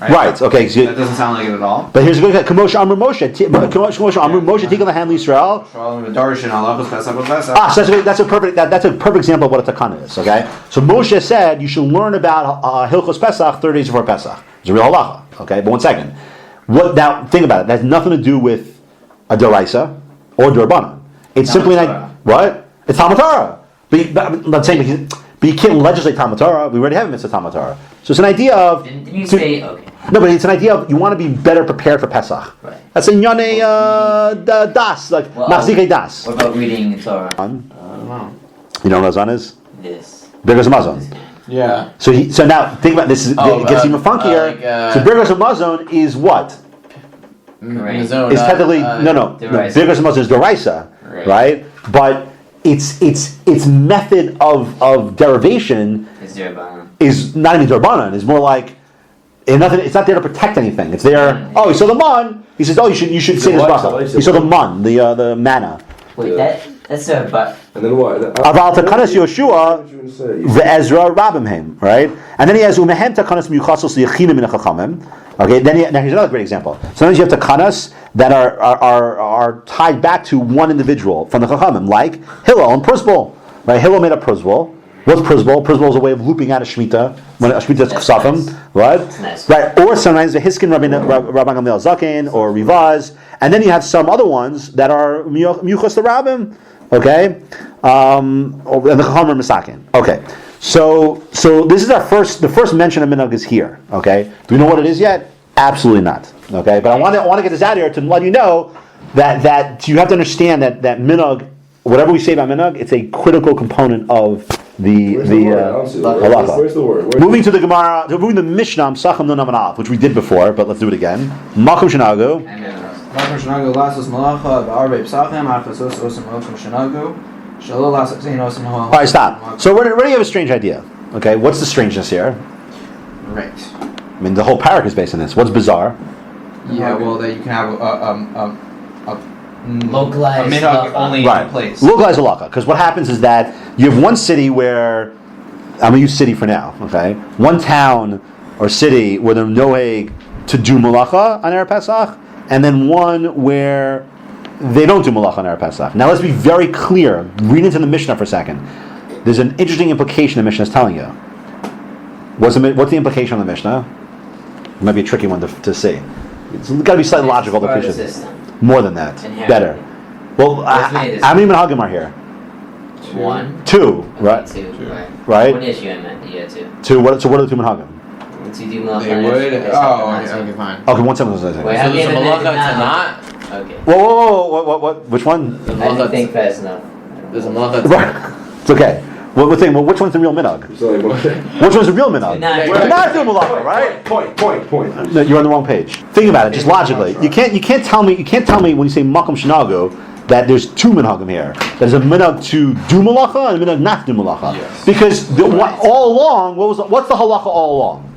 [SPEAKER 1] Right. Okay. So
[SPEAKER 4] That doesn't sound like it at all.
[SPEAKER 1] but here's a good Kamosha Amru Moshe. Kamosha Amru Moshe Tikal the hand Yisrael.
[SPEAKER 4] Shalom Darshan Halachos Pesach Pesach.
[SPEAKER 1] So that's a perfect example of what a takana is. Okay. So Moshe said you should learn about Hilchos Pesach 30 days before Pesach. It's a real halacha. Okay. But one second. What now? Think about it. That has nothing to do with a deraisa or derabanan. It's simply like what? It's Talmud Torah. But I'm not saying. But you can't legislate Talmud Torah. We already have a mitzvah Talmud Torah. So it's an idea of.
[SPEAKER 3] Didn't you say okay?
[SPEAKER 1] No, but it's an idea of you want to be better prepared for Pesach.
[SPEAKER 3] Right.
[SPEAKER 1] That's in Yane Das, like
[SPEAKER 3] Well,
[SPEAKER 1] Machzikei Das.
[SPEAKER 3] What about reading Torah?
[SPEAKER 1] You know what Razan is?
[SPEAKER 3] This.
[SPEAKER 1] Birgas Hamazon.
[SPEAKER 5] Yeah.
[SPEAKER 1] So now think about this. It gets even funkier. So Birgas Hamazon is what?
[SPEAKER 3] Right.
[SPEAKER 5] Mizona,
[SPEAKER 1] It's technically no.
[SPEAKER 3] Deraisa.
[SPEAKER 1] Birgas Hamazon is Deraisa, right? But its method of derivation
[SPEAKER 3] Is there a bomb?
[SPEAKER 1] is not even Darbanan. It's more like it's not there to protect anything. It's there. Oh, you saw the man. He says, oh, you should say this bracha. You saw the man, the manna.
[SPEAKER 3] Wait, that's a but.
[SPEAKER 2] And then what?
[SPEAKER 1] Aval takanas Yoshua
[SPEAKER 2] What you gonna say?
[SPEAKER 1] ve'Ezra Rabimhem, right? And then he has umehem takanas miyuchasos liyachinim min hachachamim. Okay, now here's another great example. Sometimes you have takanas that are tied back to one individual from the chachamim, like Hillel and Pruzbul. Right? Hillel made a Pruzbul. What's Pruzbul? Pruzbul is a way of looping out a Shemitah, when a Shemitah is
[SPEAKER 3] That's
[SPEAKER 1] ksafim,
[SPEAKER 3] nice.
[SPEAKER 1] right?
[SPEAKER 3] That's nice.
[SPEAKER 1] Right, or sometimes the Hiskin Rabban Gamliel Zaken or Rivaz, and then you have some other ones that are Miyuchas the Rabbim, okay, and the Chachamim Misakin. Okay, so this is the first mention of minhag is here. Okay, do we know what it is yet? Absolutely not. Okay, but I want to get this out here to let you know that you have to understand that minhag, whatever we say about minhag, it's a critical component of the
[SPEAKER 2] Where's the word? I don't see the word.
[SPEAKER 1] halacha.
[SPEAKER 2] Where's the word?
[SPEAKER 1] Moving to the Gemara, moving to the Mishnah, Sacham Nun Amanav, which we did before, but let's do it again. Makom Shinagu.
[SPEAKER 4] Malcolm Shanago Lasos Malacha Ba'arbe Psachim Afasos Osam Malcolm Shanagu Shalom Lasos Zain Osam
[SPEAKER 1] All right, stop. So we're already have a strange idea. Okay, what's the strangeness here?
[SPEAKER 4] Right.
[SPEAKER 1] I mean, the whole parak is based on this. What's bizarre?
[SPEAKER 4] Yeah, well, that you can have a
[SPEAKER 3] Localized
[SPEAKER 4] minhag
[SPEAKER 3] halacha.
[SPEAKER 4] only in
[SPEAKER 1] Right.
[SPEAKER 4] one place.
[SPEAKER 1] Localized halacha. Because what happens is that you have one city where, I'm going to use city for now, okay? One town or city where they're noeg to do malacha on Erev Pesach, and then one where they don't do malacha on Erev Pesach. Now let's be very clear. Read into the Mishnah for a second. There's an interesting implication the Mishnah is telling you. What's the implication of the Mishnah? It might be a tricky one to see. It's got to be slightly logical. To
[SPEAKER 3] Part of the
[SPEAKER 1] appreciate it.
[SPEAKER 3] system.
[SPEAKER 1] More than that.
[SPEAKER 3] Inherently.
[SPEAKER 1] Better. Well,
[SPEAKER 3] What's made is-
[SPEAKER 1] how many minhagim are here?
[SPEAKER 3] One.
[SPEAKER 1] Two,
[SPEAKER 3] Okay,
[SPEAKER 1] right?
[SPEAKER 3] Two.
[SPEAKER 1] Right?
[SPEAKER 3] One issue I meant. Yeah, two.
[SPEAKER 1] Two. So what are the two minhagim?
[SPEAKER 3] To do malacha.
[SPEAKER 4] They
[SPEAKER 3] on
[SPEAKER 4] would.
[SPEAKER 3] Erev Pesach,
[SPEAKER 4] Oh,
[SPEAKER 3] not
[SPEAKER 4] okay,
[SPEAKER 3] to.
[SPEAKER 4] okay, fine.
[SPEAKER 1] Okay, one second.
[SPEAKER 3] Wait,
[SPEAKER 5] So
[SPEAKER 3] how
[SPEAKER 5] there's a
[SPEAKER 3] many
[SPEAKER 5] malacha
[SPEAKER 3] minutes
[SPEAKER 5] to not.
[SPEAKER 3] Okay.
[SPEAKER 1] What? Which one?
[SPEAKER 5] The
[SPEAKER 3] I didn't
[SPEAKER 5] malacha.
[SPEAKER 3] think fast enough.
[SPEAKER 5] There's a malacha.
[SPEAKER 1] Right. It's okay. We're saying, well, which one's the real minhag?
[SPEAKER 2] So like,
[SPEAKER 1] Which one's the real minhag?
[SPEAKER 3] Not-
[SPEAKER 1] We're not doing malacha, right?
[SPEAKER 2] Point.
[SPEAKER 1] No, you're on the wrong page. Think about it, just logically. You can't tell me when you say makom shenago that there's two minhagim here. There's a minhag to do malacha and a minhag not to do malacha.
[SPEAKER 4] Yes.
[SPEAKER 1] Because all along, what's the halacha all along?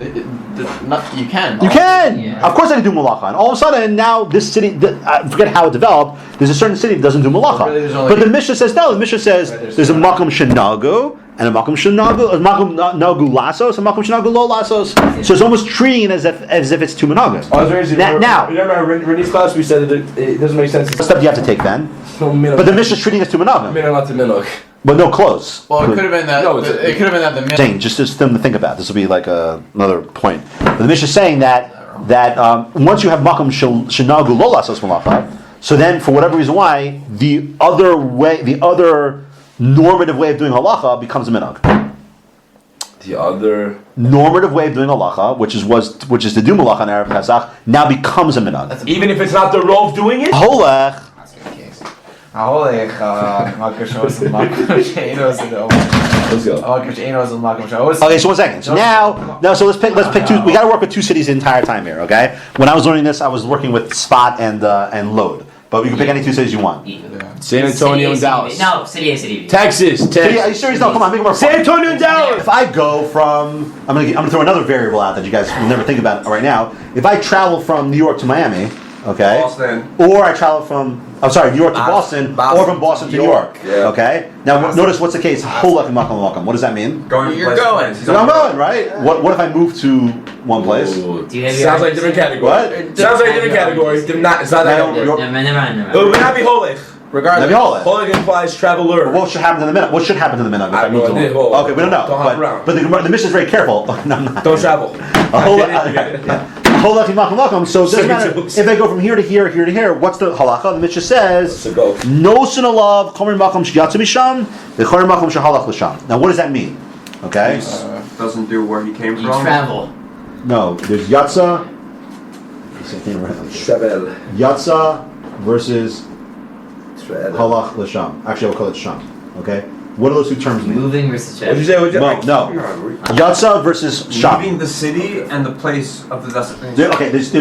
[SPEAKER 5] You can.
[SPEAKER 1] You can.
[SPEAKER 3] Yeah.
[SPEAKER 1] Of course, I can do malacha. And all of a sudden, now this city, I forget how it developed. There's a certain city that doesn't do malacha.
[SPEAKER 4] But really there's only-
[SPEAKER 1] But the Mishnah says no. The Mishnah says
[SPEAKER 4] Right,
[SPEAKER 1] there's a makom shenago and a makom shenago, a makom nagu lasos, and makom shenago lo lasos. So it's almost treating it as if it's two minhagim.
[SPEAKER 2] I was raising.
[SPEAKER 1] Now,
[SPEAKER 2] remember Renee's class? We said that it doesn't make sense.
[SPEAKER 1] what step do you have to take then?
[SPEAKER 2] But
[SPEAKER 1] But the Mishnah is treating it as two minhagim.
[SPEAKER 2] not to minhag.
[SPEAKER 1] But no, close.
[SPEAKER 5] Well, it could have been that.
[SPEAKER 2] No,
[SPEAKER 5] it could have been that the
[SPEAKER 1] Saying, just them to think about. This will be like another point. But the Mishnah is saying that once you have makom shenagu lo lasos malacha, so then for whatever reason why the other normative way of doing halacha becomes a minhag.
[SPEAKER 2] The other.
[SPEAKER 1] Normative way of doing halacha, which is to do malacha on Erev Pesach, now becomes a minhag.
[SPEAKER 2] Even if it's not the rov doing it.
[SPEAKER 1] Holech.
[SPEAKER 4] Aholech, Makashos and Makashainos and
[SPEAKER 2] Let's go.
[SPEAKER 4] Makashainos and Makashos.
[SPEAKER 1] Okay, so 1 second. So so let's pick two. We got to work with two cities the entire time here. Okay. When I was learning this, I was working with Spot and Load. But you can pick any two cities you want.
[SPEAKER 2] San Antonio and Dallas.
[SPEAKER 3] No, city A, city B.
[SPEAKER 2] Texas.
[SPEAKER 1] Are you serious? No, come on, make it more fun.
[SPEAKER 2] San Antonio and Dallas.
[SPEAKER 1] If I go from, I'm gonna throw another variable out that you guys will never think about right now. If I travel from New York to Miami, okay,
[SPEAKER 2] Boston.
[SPEAKER 1] or I travel from, New York to Boston, or from Boston to New York,
[SPEAKER 2] Yeah.
[SPEAKER 1] okay. Now notice what's the case. Holach and makam makam. What does that mean?
[SPEAKER 5] You're going.
[SPEAKER 1] So I'm going right. What if I move to one place?
[SPEAKER 2] Ooh.
[SPEAKER 3] Do you have
[SPEAKER 2] Sounds
[SPEAKER 3] your
[SPEAKER 2] like different category.
[SPEAKER 1] What?
[SPEAKER 2] Sounds like different category. It's not that.
[SPEAKER 1] Never
[SPEAKER 3] Never mind.
[SPEAKER 2] It would not be holech.
[SPEAKER 1] That'd be
[SPEAKER 4] Regardless.
[SPEAKER 1] Holach.
[SPEAKER 2] Holech implies traveler.
[SPEAKER 1] What should happen to the minute? What should happen to the minute?
[SPEAKER 2] I have no idea. Hold on.
[SPEAKER 1] Okay, we don't know.
[SPEAKER 2] Don't hop around.
[SPEAKER 1] But the mission is very careful. No, I'm not.
[SPEAKER 2] Don't travel.
[SPEAKER 1] Holach and makam makam. So it doesn't matter if they go from here to here, here to here. What's the halacha? The Mishnah says.
[SPEAKER 2] So go.
[SPEAKER 1] No sin alav chomer makom sheyatzu misham, v'chomer makom shehalach l'sham. Now, what does that mean? Okay.
[SPEAKER 6] Doesn't do where he came
[SPEAKER 3] You
[SPEAKER 6] from.
[SPEAKER 3] travel.
[SPEAKER 1] No, there's yatsa.
[SPEAKER 2] Travel.
[SPEAKER 1] Yatsa versus
[SPEAKER 2] Travel.
[SPEAKER 1] halach l'sham. Actually, I will call it sham. Okay. What do those two terms mean?
[SPEAKER 3] Moving versus
[SPEAKER 2] What'd you
[SPEAKER 3] travel.
[SPEAKER 2] say?
[SPEAKER 1] No. Yatsa versus sham.
[SPEAKER 6] Leaving the city and the place of the destination.
[SPEAKER 1] Okay, there's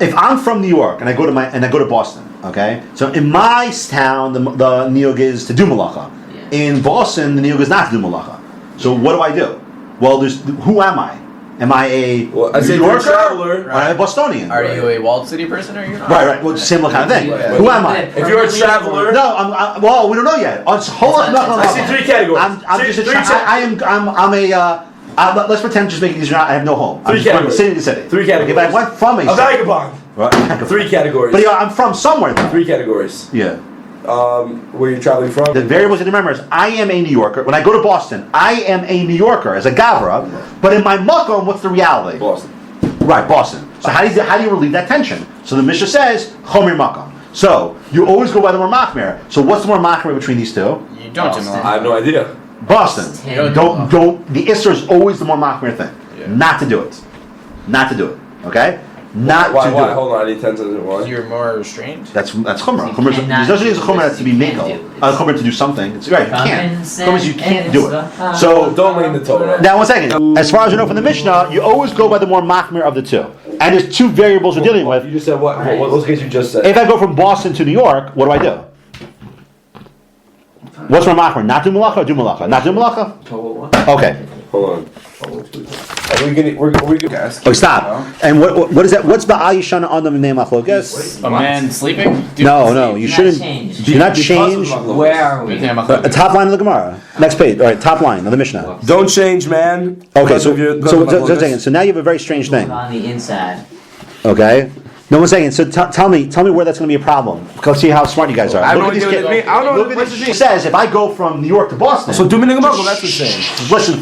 [SPEAKER 1] if I'm from New York and I go to Boston, okay. So in my town, the niyog is to do malacha.
[SPEAKER 3] Yeah.
[SPEAKER 1] In Boston, the niyog is not to do malacha. So what do? Well, who am I? Am I a
[SPEAKER 2] Well, I
[SPEAKER 1] New
[SPEAKER 2] said you're a
[SPEAKER 1] Yorker?
[SPEAKER 2] traveler.
[SPEAKER 1] Or am I a Bostonian?
[SPEAKER 5] Are you a walled city person or you're not?
[SPEAKER 1] Right. Well, similar kind of thing.
[SPEAKER 2] Right.
[SPEAKER 1] Who am I?
[SPEAKER 2] If you're a traveler.
[SPEAKER 1] No, well, we don't know yet. It's halach
[SPEAKER 3] I
[SPEAKER 2] I see three categories.
[SPEAKER 1] I'm just a let's pretend just making these. I have no home. I'm
[SPEAKER 2] Three
[SPEAKER 1] just from
[SPEAKER 2] categories.
[SPEAKER 1] city to city.
[SPEAKER 2] Three categories.
[SPEAKER 1] If I went from a
[SPEAKER 2] A vagabond.
[SPEAKER 1] right.
[SPEAKER 2] Three categories.
[SPEAKER 1] But yeah, I'm from somewhere though.
[SPEAKER 2] Three categories.
[SPEAKER 1] Yeah.
[SPEAKER 2] Where you're traveling from.
[SPEAKER 1] The variables you need to remember is I am a New Yorker. When I go to Boston, I am a New Yorker as a Gavra. But in my makom, what's the reality?
[SPEAKER 2] Boston.
[SPEAKER 1] Right, Boston. So how do you relieve that tension? So the Mishnah says chomer makom. So you always go by the more machmir. So what's the more machmir between these two?
[SPEAKER 4] You don't do
[SPEAKER 2] I have no idea.
[SPEAKER 1] Boston.
[SPEAKER 3] Ten.
[SPEAKER 1] Don't. The Isser is always the more machmir thing.
[SPEAKER 4] Yeah.
[SPEAKER 1] Not to do it. Not to do it. Okay. Not
[SPEAKER 2] Why?
[SPEAKER 1] to do
[SPEAKER 2] Why?
[SPEAKER 1] it.
[SPEAKER 2] Hold on. I need 10 cents. Why?
[SPEAKER 4] You're more restrained.
[SPEAKER 1] That's chumrah.
[SPEAKER 3] You
[SPEAKER 1] Chumrah is
[SPEAKER 3] cannot
[SPEAKER 1] there's a
[SPEAKER 3] do
[SPEAKER 1] chumrah
[SPEAKER 3] this.
[SPEAKER 1] that's to be
[SPEAKER 3] You
[SPEAKER 1] mako.
[SPEAKER 3] can't do it.
[SPEAKER 1] Chumrah to do something. It's right. You can't.
[SPEAKER 3] Common
[SPEAKER 1] Chumrah is you can't
[SPEAKER 3] sense
[SPEAKER 1] do it.
[SPEAKER 3] is
[SPEAKER 1] So
[SPEAKER 2] Don't lean the Torah.
[SPEAKER 1] now 1 second. As far as you know from the Mishnah, you always go by the more machmir of the two. And there's two variables we're dealing with.
[SPEAKER 2] You just said what? What was the case you just said?
[SPEAKER 1] If I go from Boston to New York, what do? What's more machmir? Not do malacha or do malacha? Not do malacha? Okay.
[SPEAKER 2] Hold on. Are we gonna? We're gonna.
[SPEAKER 1] Oh, stop. And what is that? What's ba'ayishana on the name achlokas?
[SPEAKER 5] A man sleeping?
[SPEAKER 1] No, you
[SPEAKER 3] Do not
[SPEAKER 1] shouldn't.
[SPEAKER 3] change.
[SPEAKER 1] Do not change.
[SPEAKER 3] Where are we?
[SPEAKER 1] Top line of the Gemara. Next page. All right, top line of the Mishnah.
[SPEAKER 2] Don't change, man.
[SPEAKER 1] Okay,
[SPEAKER 2] Because of your- because
[SPEAKER 1] so
[SPEAKER 2] of my focus.
[SPEAKER 1] now you have a very strange thing.
[SPEAKER 3] On the inside.
[SPEAKER 1] Okay, No, one second. So tell me where that's going to be a problem. Let's see how smart you guys are.
[SPEAKER 2] I don't know
[SPEAKER 1] Look at
[SPEAKER 2] what
[SPEAKER 1] these
[SPEAKER 2] you
[SPEAKER 1] kids.
[SPEAKER 2] mean. I don't know
[SPEAKER 1] Look at
[SPEAKER 2] what
[SPEAKER 1] this.
[SPEAKER 2] you
[SPEAKER 1] She
[SPEAKER 2] mean.
[SPEAKER 1] says if I go from New York to Boston.
[SPEAKER 2] So Dominican Muggle, that's what it's saying.
[SPEAKER 1] Listen.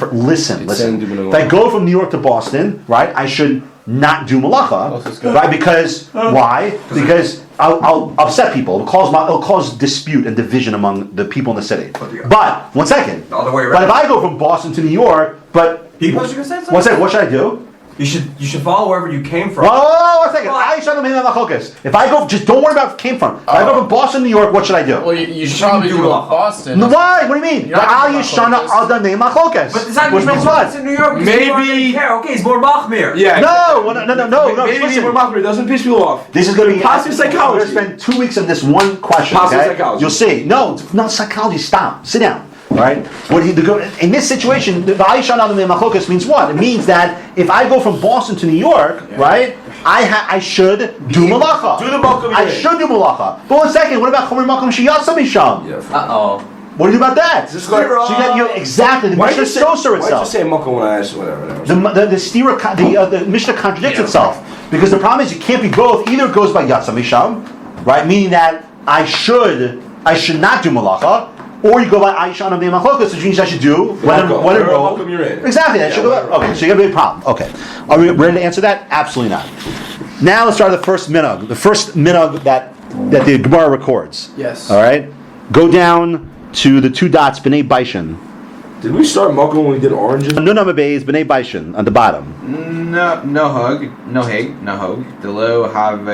[SPEAKER 2] saying Dominican
[SPEAKER 1] If I go from New York to Boston, right, I should not do malacha, right? Because why? Because I'll upset people. It'll cause dispute and division among the people in the city. But one second.
[SPEAKER 6] The other way
[SPEAKER 1] But if
[SPEAKER 6] around.
[SPEAKER 1] I go from Boston to New York, but
[SPEAKER 6] He was gonna say something.
[SPEAKER 1] one second, what should I do?
[SPEAKER 6] You should follow wherever you came from.
[SPEAKER 1] Oh, one second. I shut them in machlokas. If I go, just don't worry about where it came from. If I go from Boston to New York, what should I do?
[SPEAKER 5] Well, you should
[SPEAKER 6] shouldn't
[SPEAKER 5] probably
[SPEAKER 6] do
[SPEAKER 5] do
[SPEAKER 6] it.
[SPEAKER 5] Boston.
[SPEAKER 1] No, why? What do you mean?
[SPEAKER 5] You're not
[SPEAKER 1] Al
[SPEAKER 5] gonna
[SPEAKER 1] Yishana
[SPEAKER 5] machlokas.
[SPEAKER 1] Al Danei Machlokas.
[SPEAKER 6] But does that
[SPEAKER 1] Which
[SPEAKER 6] mean
[SPEAKER 1] means
[SPEAKER 6] no
[SPEAKER 1] what?
[SPEAKER 6] in New York?
[SPEAKER 2] Maybe-
[SPEAKER 6] Care. Okay, it's more Machmir.
[SPEAKER 2] Yeah.
[SPEAKER 1] No,
[SPEAKER 2] Maybe
[SPEAKER 1] listen.
[SPEAKER 2] Machmir doesn't piss people off.
[SPEAKER 1] This is going to be
[SPEAKER 2] Positive psychology.
[SPEAKER 1] We're going to spend 2 weeks on this one question.
[SPEAKER 2] Positive
[SPEAKER 1] Okay?
[SPEAKER 2] psychology.
[SPEAKER 1] You'll see. No, it's not psychology. Stop. Sit down. All right. In this situation, the Va'ishan Adam Machlokas means what? It means that if I go from Boston to New York, right? I should do malacha.
[SPEAKER 2] Do the bulk of your
[SPEAKER 1] I
[SPEAKER 2] day.
[SPEAKER 1] should do malacha. But one second. What about Chomer Makom Sheyatsa Misham?
[SPEAKER 2] Yeah.
[SPEAKER 3] Uh-oh.
[SPEAKER 1] What do you do about that?
[SPEAKER 2] Just like-
[SPEAKER 1] so you exactly the
[SPEAKER 2] Why
[SPEAKER 1] Mishnah
[SPEAKER 2] just say
[SPEAKER 1] Soser
[SPEAKER 2] why
[SPEAKER 1] itself.
[SPEAKER 2] just say Mukha when I ask whatever?
[SPEAKER 1] The Mishnah contradicts itself because the problem is it can't be both. Either it goes by Yatsa Misham, right? Meaning that I should not do malacha, or you go by Aishan of the Machlokas, which means I should do when it
[SPEAKER 2] Whatever
[SPEAKER 1] roll.
[SPEAKER 2] welcome you're in.
[SPEAKER 1] Exactly. That should go. Okay, so you got a big problem. Okay, are we ready to answer that? Absolutely not. Now let's start with the first minhag. The first minhag that the Gemara records.
[SPEAKER 5] Yes.
[SPEAKER 1] All right. Go down to the 2 dots, B'nai Baishan.
[SPEAKER 2] Did we start Mukha when we did oranges?
[SPEAKER 1] Nunam Beis, B'nai Baishan on the bottom.
[SPEAKER 4] No hug. Delo have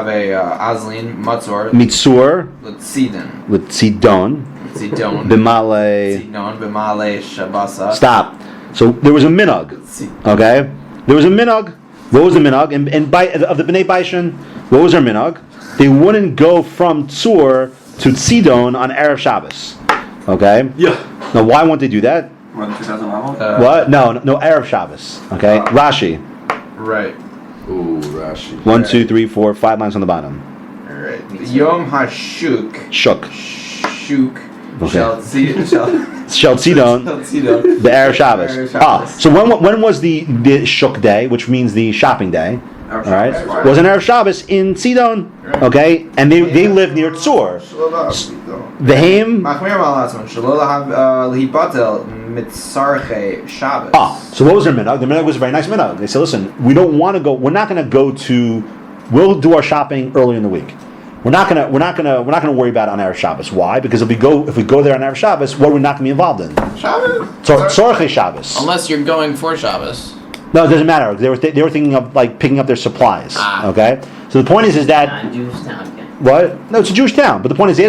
[SPEAKER 4] a Aslin Matzor.
[SPEAKER 1] Mitzur
[SPEAKER 4] Letzidon.
[SPEAKER 1] with Tzidon.
[SPEAKER 4] Letzidon.
[SPEAKER 1] B'malei.
[SPEAKER 4] Letzidon. B'malei Shabasa.
[SPEAKER 1] Stop. So there was a minhag. Okay? There was a minhag. What was the minhag? Of the B'nai Baishan, what was their minhag? They wouldn't go from Tzur to Tzidon on Erev Shabbos. Okay?
[SPEAKER 2] Yeah.
[SPEAKER 1] Now why won't they do that?
[SPEAKER 6] What, 2011?
[SPEAKER 1] What? No, Erev Shabbos. Okay? Rashi.
[SPEAKER 4] Right.
[SPEAKER 2] Ooh, Rashi.
[SPEAKER 1] 1, 2, 3, 4, 5 lines on the bottom.
[SPEAKER 4] Right. Yom Hashuk.
[SPEAKER 1] Shuk.
[SPEAKER 4] Shuk.
[SPEAKER 1] Okay.
[SPEAKER 4] Shall Tzidon.
[SPEAKER 1] Shel Tzidon.
[SPEAKER 4] Tzidon.
[SPEAKER 1] The Erev Shabbos.
[SPEAKER 4] Erev Shabbos.
[SPEAKER 1] So when was the Shuk day, which means the shopping day? All right, was an Erev Shabbos in Tzidon. Okay, and they live near Tzur. V'hem.
[SPEAKER 4] Machmir Malatzman. Shalo lahav lehibatel mitzarche Shabbos.
[SPEAKER 1] So what was their minhag? The minhag was a very nice minhag. They said, listen, we don't want to go. We're not going to go to. We'll do our shopping early in the week. We're not gonna worry about it on Erev Shabbos. Why? Because if we go there on Erev Shabbos, what are we not going to be involved in?
[SPEAKER 4] Shabbos.
[SPEAKER 1] Tzorchei Shabbos.
[SPEAKER 5] Unless you're going for Shabbos.
[SPEAKER 1] No, it doesn't matter. They were thinking of like picking up their supplies. Okay. So the point is that
[SPEAKER 3] Non-Jewish town again.
[SPEAKER 1] what? No, it's a Jewish town. But the point is they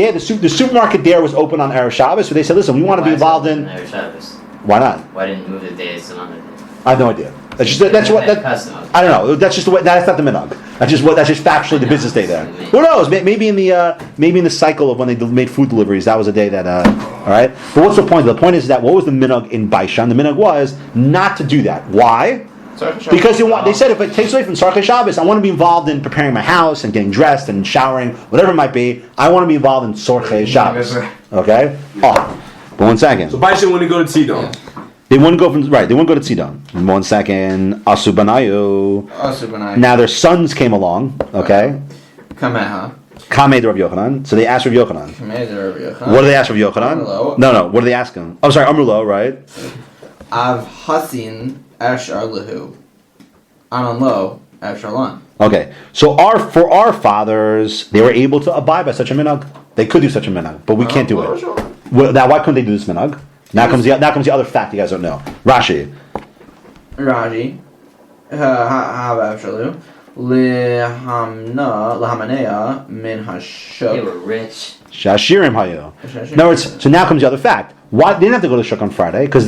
[SPEAKER 1] had the supermarket there was open on Erev Shabbos, so they said, listen, we want to be involved in.
[SPEAKER 3] Erev Shabbos.
[SPEAKER 1] Why not?
[SPEAKER 3] Why didn't you move the day to another day?
[SPEAKER 1] I have no idea. That's
[SPEAKER 3] Custom.
[SPEAKER 1] I don't know. That's just the way. That's not the minhag. That's just factually the business day there. Who knows? Maybe in the cycle of when they made food deliveries, that was a day that. All right. But what's the point? The point is that what was the minhag in Baishan? The minhag was not to do that. Why? Because they said if it takes away from Sarchei Shabbos, I want to be involved in preparing my house and getting dressed and showering, whatever it might be. I want to be involved in Sarchei Shabbos. Okay. But 1 second.
[SPEAKER 2] So Baishan wouldn't go to Tzidon.
[SPEAKER 1] They wouldn't go from right. They wouldn't go to Tzidon. 1 second. Asubanayu. Now their sons came along. Okay.
[SPEAKER 4] Kameha.
[SPEAKER 1] Kamei Rav Yochanan. So they asked Rav Yochanan. What do they ask Rav Yochanan?
[SPEAKER 4] Amrulo.
[SPEAKER 1] No. What do they ask him? Oh, sorry, Amrulo, right?
[SPEAKER 4] Av Hasin Ashar Lehu. Anan Lo Ashar Lan.
[SPEAKER 1] Okay. So for our fathers, they were able to abide by such a minhag. They could do such a minhag, but we can't do it. Well, now, why couldn't they do this minhag? Now comes the other fact you guys don't know. Rashi.
[SPEAKER 4] Raji. Have Ashar Lehu. Lehamanea min
[SPEAKER 3] They
[SPEAKER 4] Hashuk.
[SPEAKER 3] were rich.
[SPEAKER 1] Shashirim hayu. In other words, so now comes the other fact. Why they didn't have to go to shuk on Friday because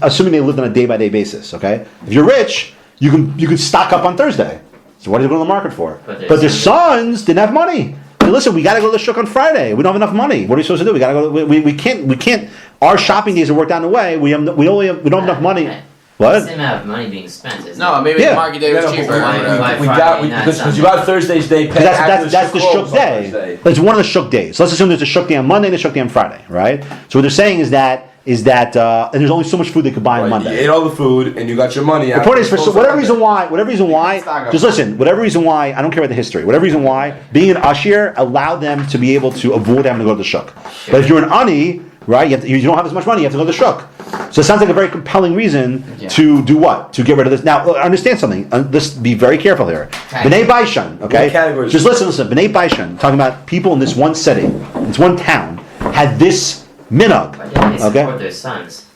[SPEAKER 1] assuming they lived on a day by day basis. Okay, if you're rich, you can stock up on Thursday. So what are they going to the market for?
[SPEAKER 3] But
[SPEAKER 1] Their sons didn't have money. Hey, listen, we got to go to the shuk on Friday. We don't have enough money. What are we supposed to do? We got to go. We can't. Our shopping days are worked out in a way. We don't have enough money. What?
[SPEAKER 3] Same amount of money being spent. Isn't
[SPEAKER 5] No,
[SPEAKER 3] it?
[SPEAKER 5] maybe
[SPEAKER 1] Yeah.
[SPEAKER 5] the market day was
[SPEAKER 2] No,
[SPEAKER 5] cheaper.
[SPEAKER 3] why-
[SPEAKER 2] We
[SPEAKER 3] Friday,
[SPEAKER 2] got
[SPEAKER 3] not
[SPEAKER 2] because
[SPEAKER 3] Sunday.
[SPEAKER 2] you got Thursday's day.
[SPEAKER 1] Because that's the shuk day.
[SPEAKER 2] Thursday.
[SPEAKER 1] It's one of the shuk days. So let's assume there's a shuk day on Monday and a shuk day on Friday, right? So what they're saying is that is that and there's only so much food they could buy on
[SPEAKER 2] Right,
[SPEAKER 1] Monday.
[SPEAKER 2] you ate all the food and you got your money out.
[SPEAKER 1] The point is, for
[SPEAKER 2] Close
[SPEAKER 1] whatever
[SPEAKER 2] on
[SPEAKER 1] reason
[SPEAKER 2] Monday.
[SPEAKER 1] why, just listen, whatever reason why, I don't care about the history, whatever reason why, being an Ashir allowed them to be able to avoid having to go to the Shuk. But if you're an Ani, right, you don't have as much money, you have to go to the Shuk. So it sounds like a very compelling reason to do what? To get rid of this. Now, understand something. Let's be very careful here. B'nai Baishan, okay?
[SPEAKER 2] What categories?
[SPEAKER 1] Just listen. B'nai Baishan, talking about people in this one city, this one town, had this minhag,
[SPEAKER 3] Why didn't they
[SPEAKER 1] okay?
[SPEAKER 3] support their sons?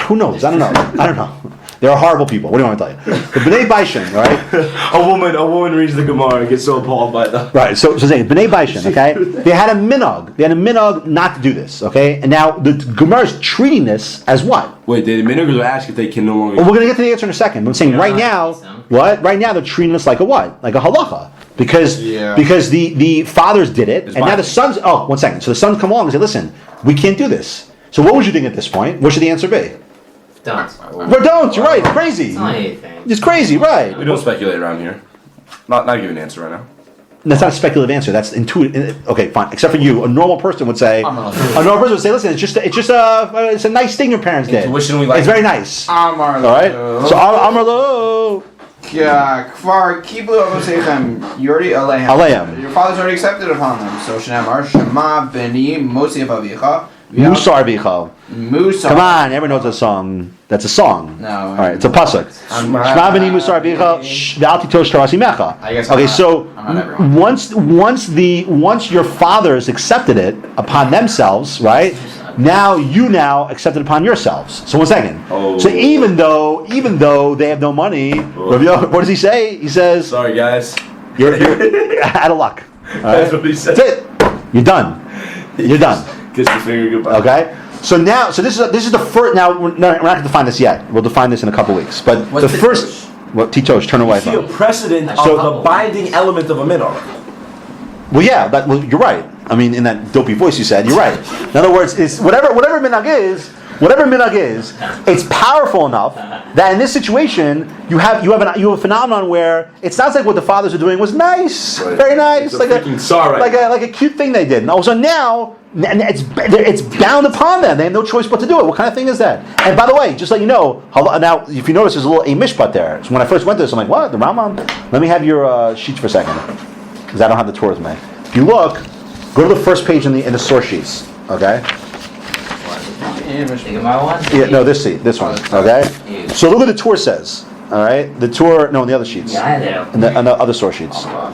[SPEAKER 1] Who knows? I don't know. They are horrible people. What do you want me to tell you? The B'nai Baishan, right?
[SPEAKER 2] A woman reads the Gemara and gets so appalled by that.
[SPEAKER 1] Right. So saying B'nai Baishan, okay? They had a minhag. They had a minhag not to do this, okay? And now the Gemara is treating this as what?
[SPEAKER 2] Wait, the minhagers will ask if they can no longer.
[SPEAKER 1] Well, we're going to get to the answer in a second. But I'm saying right now, what? Right now they're treating this like a what? Like a halacha. Because the fathers did it, and now the
[SPEAKER 2] Bible.
[SPEAKER 1] sons. Oh, 1 second. So the sons come along and say, "Listen, we can't do this." So what would you think at this point? What should the answer be?
[SPEAKER 3] Don't.
[SPEAKER 1] Well, don't. You're right. It's crazy.
[SPEAKER 3] It's not anything.
[SPEAKER 1] It's crazy, right?
[SPEAKER 2] We don't speculate around here. Not giving an answer right now.
[SPEAKER 1] That's not a speculative answer. That's intuitive. Okay, fine. Except for you, a normal person would say. "Listen, it's a nice thing your parents did.
[SPEAKER 2] Intuition, we like
[SPEAKER 1] It's very nice."
[SPEAKER 4] Amar
[SPEAKER 1] All right. So Amarlo.
[SPEAKER 4] Yeah, Kfar Kiblu Avosechem Yori Alehem.
[SPEAKER 1] Alehem.
[SPEAKER 4] Your fathers already accepted upon them. So Shnamar Shema Beni Mosif Avicha.
[SPEAKER 1] Musar bichal.
[SPEAKER 4] Musa.
[SPEAKER 1] Come on, everyone knows that song. That's a song.
[SPEAKER 4] No.
[SPEAKER 1] All right, it's a pasuk. Shema b'ni musar bichal v'al titosh tarasi mecha.
[SPEAKER 4] I guess
[SPEAKER 1] Okay,
[SPEAKER 4] I'm
[SPEAKER 1] so
[SPEAKER 4] not everyone.
[SPEAKER 1] once your fathers accepted it upon themselves, right? Now accept it upon yourselves. So 1 second.
[SPEAKER 2] Oh.
[SPEAKER 1] So even though they have no money, Rabbi Yochanan, what does he say? He says,
[SPEAKER 2] Sorry, guys.
[SPEAKER 1] "You're out of luck." All right?
[SPEAKER 2] That's what he said.
[SPEAKER 1] That's it. You're done. You're done.
[SPEAKER 2] Kiss the finger goodbye.
[SPEAKER 1] Okay. So this is the first. Now we're not going to define this yet. We'll define this in a couple weeks. But
[SPEAKER 6] What's
[SPEAKER 1] the
[SPEAKER 6] titosh?
[SPEAKER 1] first. Well, titosh, turn away
[SPEAKER 2] See a
[SPEAKER 1] from.
[SPEAKER 2] precedent
[SPEAKER 3] So-
[SPEAKER 2] of the binding element of a minhag.
[SPEAKER 1] Well, yeah. You're right. I mean, in that dopey voice you said, you're right. In other words, it's whatever minhag is, it's powerful enough that in this situation you have a phenomenon where it sounds like what the fathers are doing was nice,
[SPEAKER 2] Right.
[SPEAKER 1] very nice,
[SPEAKER 2] It's a freaking sorry.
[SPEAKER 1] like a cute thing they did. And also now it's bound upon them. They have no choice but to do it. What kind of thing is that? And by the way, just let you know, now if you notice, there's a little a mishpat there. So when I first went to this, I'm like, what? The Rambam? Let me have your sheets for a second, because I don't have the Torah with me. If you look, go to the first page in the source sheets. Okay.
[SPEAKER 3] The Gemara one?
[SPEAKER 1] Yeah, no, this one. Okay. So look what the Torah says. All right. The Torah, no, in the other sheets,
[SPEAKER 3] Yeah, I know.
[SPEAKER 1] in the other source sheets. All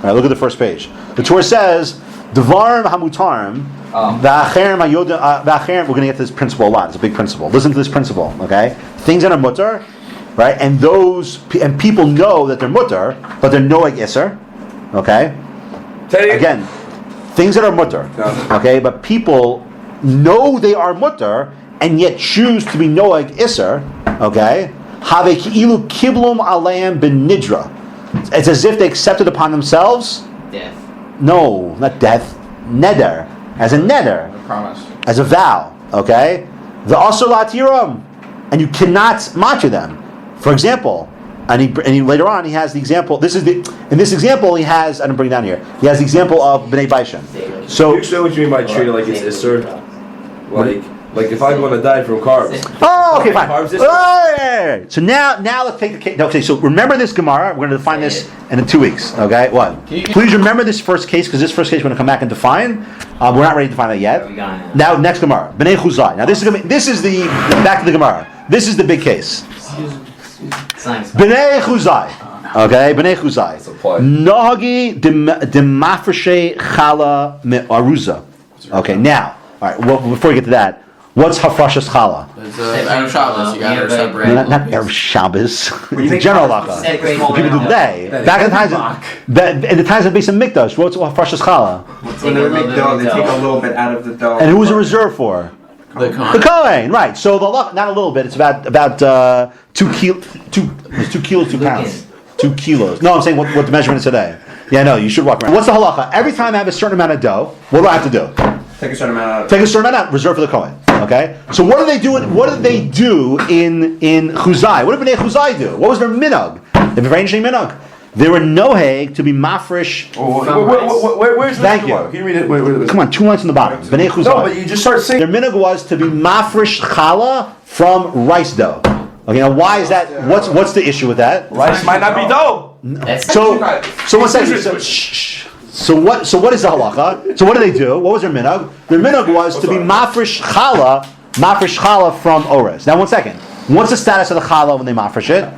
[SPEAKER 1] right. Look at the first page. The Torah says, "Devarim hamutarim." We're going to get to this principle a lot. It's a big principle. Listen to this principle, okay? Things that are mutter, right? And people know that they're mutter, but they're noeg iser, okay? Again, things that are mutter, okay? But people know they are mutter and yet choose to be noeg iser, okay? Have ki'ilu kiblum aleim ben nidra. It's as if they accepted upon themselves.
[SPEAKER 3] Death.
[SPEAKER 1] No, not death. Neder, as a neder,
[SPEAKER 4] Promise.
[SPEAKER 1] as a vow. Okay, the asur latiram, and you cannot matter them. For example, and he later on he has the example. In this example he has. I didn't bring it down here. He has the example of B'nai Baishan.
[SPEAKER 2] Can you
[SPEAKER 1] So,
[SPEAKER 2] explain what you mean by treat it like it's Isser? Like if I'm going to die from carbs.
[SPEAKER 1] oh, okay, fine.
[SPEAKER 2] Carbs is-
[SPEAKER 1] Alright. So now let's take the case. Okay, so remember this Gemara. We're going to define this in 2 weeks. Okay, what? Please remember this first case, because this first case we're going to come back and define. We're not ready to define that yet.
[SPEAKER 3] We got it.
[SPEAKER 1] Now, next Gemara, B'nai Chuzai. Now, this is the back to the Gemara. This is the big case.
[SPEAKER 3] Science.
[SPEAKER 1] B'nai Chuzai. Okay, B'nai Chuzai.
[SPEAKER 2] apply.
[SPEAKER 1] Nahagi demafreshe chala me'aruza. Okay, now, all right. Well, before we get to that, what's hafrashas chala?
[SPEAKER 5] It's Erev Shabbos. You got to separate.
[SPEAKER 1] Not Erev Shabbos. It's a general halacha.
[SPEAKER 3] Separate
[SPEAKER 1] What people do today. Back in the times of Beis Hamikdash, what's hafrashas chala?
[SPEAKER 6] When they make dough, they take a little bit out of the dough.
[SPEAKER 1] And who was it reserved for?
[SPEAKER 5] The
[SPEAKER 1] The
[SPEAKER 5] con.
[SPEAKER 1] Kohen, right? So the halacha, not a little bit. It's about 2 kilos, 2 pounds, 2 kilos. No, I'm saying what the measurement is today. Yeah, no, you should walk around. What's the halacha? Every time I have a certain amount of dough, what do I have to do?
[SPEAKER 6] Take a certain amount out.
[SPEAKER 1] Take a certain amount out, reserved for the Kohen. Okay. So what do they do? What did they do in Chuzai? What did Bnei Chuzai do? What was their minhag? They have a very interesting minhag. They were noheg to be mafresh.
[SPEAKER 2] Where's the
[SPEAKER 1] Thank you.
[SPEAKER 2] Can you read it? Wait.
[SPEAKER 1] Come on, 2 lines on the bottom. Bnei
[SPEAKER 2] No,
[SPEAKER 1] Chuzai.
[SPEAKER 2] but you just start
[SPEAKER 1] Their
[SPEAKER 2] saying.
[SPEAKER 1] minhag was to be mafresh challah from rice dough. Okay, now why is that? What's the issue with that?
[SPEAKER 2] Rice might not be dough.
[SPEAKER 3] That's
[SPEAKER 1] So one second. So what is the halacha? So what do they do? What was their minhag? Their minhag was to be mafresh challah from orez. Now 1 second. What's the status of the challah when they mafresh it?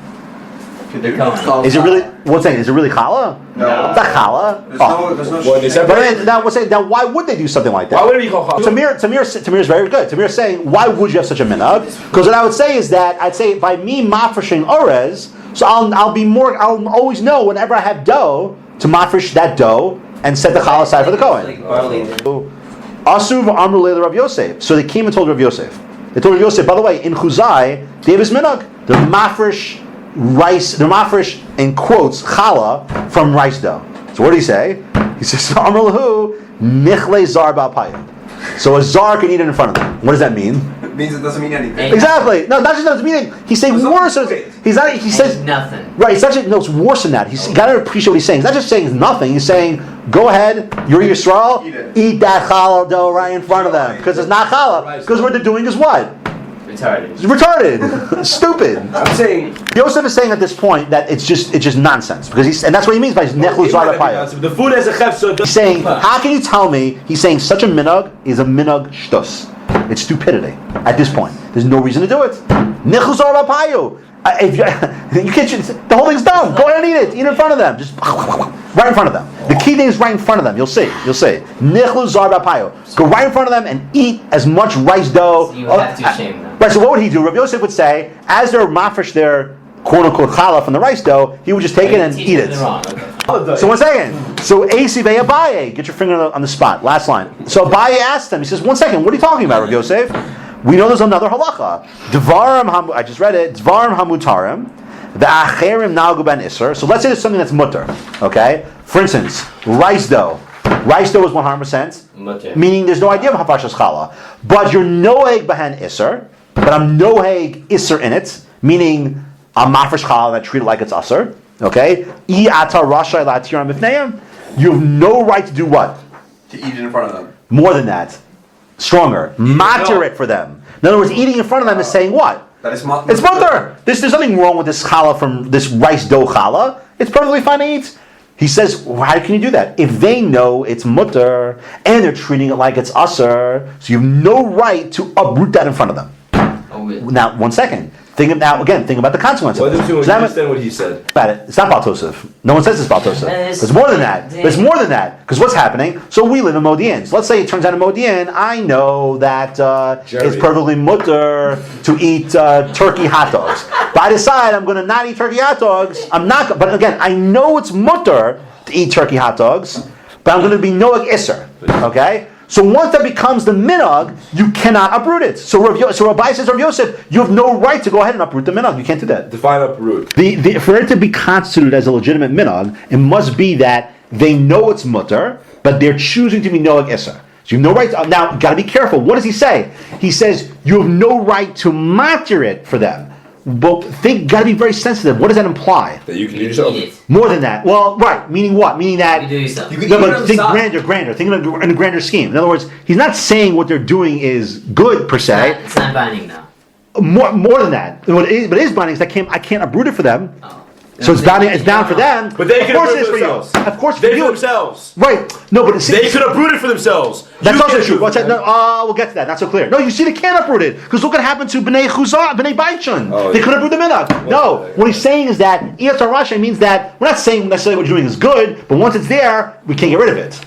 [SPEAKER 3] they're going.
[SPEAKER 1] Is it really? 1 second. Is it really challah?
[SPEAKER 6] No.
[SPEAKER 1] It's not challah.
[SPEAKER 6] There's no
[SPEAKER 2] Well, they
[SPEAKER 1] But
[SPEAKER 2] separate.
[SPEAKER 1] then, now, now, why would they do something like that?
[SPEAKER 2] Why would it be called challah?
[SPEAKER 1] Tamir is very good. Tamir is saying, why would you have such a minhag? Because what I would say is that I'd say by me mafreshing orez, so I'll always know whenever I have dough to mafresh that dough and set the challah aside for the kohen. Asuv Amru Leila Rav Yosef. So they came and told Rav Yosef. They told Rav Yosef, by the way, in Chuzai, they have his minhag. They're mafresh rice, they're mafresh, in quotes, challah from rice dough. So what did he say? He says, Amru Lahu, Nichle Zar Ba'apayim. So a zar can eat it in front of them. What does that mean?
[SPEAKER 6] It means it doesn't mean anything.
[SPEAKER 1] Exactly. No, not just doesn't mean it. He's saying
[SPEAKER 6] There's
[SPEAKER 1] worse.
[SPEAKER 6] nothing to it.
[SPEAKER 1] He's not. He says
[SPEAKER 3] nothing.
[SPEAKER 1] right. It's actually no. It's worse than that. He's got to appreciate what he's saying. He's not just saying nothing. He's saying, go ahead. You're Yisrael. Eat that challah dough right in front of them because it's not challah. Because what they're doing is what?
[SPEAKER 3] Retarded.
[SPEAKER 1] It's retarded. Stupid.
[SPEAKER 2] I'm saying.
[SPEAKER 1] Yosef is saying at this point that it's just nonsense because he's and that's what he means by nechlu zar b'payim.
[SPEAKER 2] The food has a chef, so
[SPEAKER 1] He's saying, how can you tell me? He's saying such a minhag is a minhag shtus. It's stupidity at this point. There's no reason to do it. Nechlu zar b'payu. If you can't, the whole thing's dumb. Go ahead and eat it. Eat it in front of them. Just right in front of them. The key thing is right in front of them. You'll see. Nechlu zar b'payu. Go right in front of them and eat as much rice dough.
[SPEAKER 3] So you have to shame them.
[SPEAKER 1] Right. So what would he do? Rav Yosef would say, as they're mafresh their quote unquote challah from the rice dough, he would just take it and eat it. So 1 second. So Asive Abaye, get your finger on the spot. Last line. So Abaye asked him. He says, 1 second. What are you talking about, Rav Yosef? We know there's another halacha. Dvarim. I just read it. Dvarim hamutarim. The acherim nalgu ben iser. So let's say there's something that's mutter. Okay. For instance, rice dough. Rice dough is 100%. Meaning there's no idea of hafashas challah. But you're noeg bahan iser. But I'm noeg iser in it. Meaning I'm mafresh challah that I treat it like it's aser. Okay? You have no right to do what?
[SPEAKER 6] To eat it in front of them.
[SPEAKER 1] More than that. Stronger. Matter it for them. In other words, eating in front of them is saying what?
[SPEAKER 6] That is mutter.
[SPEAKER 1] It's mutter. There's nothing wrong with this challah from this rice dough challah. It's perfectly fine to eat. He says, well, how can you do that? If they know it's mutter and they're treating it like it's aser, so you have no right to uproot that in front of them. Now, 1 second. Think about the consequence of
[SPEAKER 2] What
[SPEAKER 1] this.
[SPEAKER 2] is doing?
[SPEAKER 1] So
[SPEAKER 2] Understand what he said.
[SPEAKER 1] about it. It's not Baltosif. No one says it's Baltosif. There's more than that. There's more than that. Because what's happening? So we live in Modi'in. So let's say it turns out in Modi'in, I know that it's perfectly mutter to eat turkey hot dogs. But I decide I'm going to not eat turkey hot dogs. I'm not. But again, I know it's mutter to eat turkey hot dogs, but I'm going to be noeg iser. Okay. So once that becomes the minhag, you cannot uproot it. So Rabbi says, Rav Yosef, you have no right to go ahead and uproot the minhag. You can't do that.
[SPEAKER 2] Define uproot.
[SPEAKER 1] For it to be constituted as a legitimate minhag, it must be that they know it's mutter, but they're choosing to be noeg iser. So you have no right to, now, got to be careful. What does he say? He says, you have no right to matter it for them. But got to be very sensitive. What does that imply?
[SPEAKER 2] That you can do yourself.
[SPEAKER 3] Eat it.
[SPEAKER 1] More than that. Well, right. Meaning what? Meaning that
[SPEAKER 3] You do yourself.
[SPEAKER 1] no, but think grander. Think in a grander scheme. In other words, he's not saying what they're doing is good per se.
[SPEAKER 3] It's not binding now.
[SPEAKER 1] More than that. What it is binding is I can't uproot it for them.
[SPEAKER 3] Oh.
[SPEAKER 1] So it's down for them.
[SPEAKER 2] But they
[SPEAKER 1] of
[SPEAKER 2] can
[SPEAKER 1] course
[SPEAKER 2] uproot
[SPEAKER 1] it is for you.
[SPEAKER 2] themselves.
[SPEAKER 1] Of course
[SPEAKER 2] They
[SPEAKER 1] for you.
[SPEAKER 2] themselves.
[SPEAKER 1] Right. No, but
[SPEAKER 2] They could uproot it for themselves.
[SPEAKER 1] that's
[SPEAKER 2] You
[SPEAKER 1] also
[SPEAKER 2] can't
[SPEAKER 1] true.
[SPEAKER 2] do it.
[SPEAKER 1] We'll get to that. Not so clear. No, you see, they can't uproot it because look what happened to Bnei Chuzah, Bnei Baichun.
[SPEAKER 2] Oh,
[SPEAKER 1] they
[SPEAKER 2] yeah.
[SPEAKER 1] couldn't uproot the minhag. No, what he's saying is that Iyat Rashi means that we're not saying necessarily what you're doing is good, but once it's there, we can't get rid of it.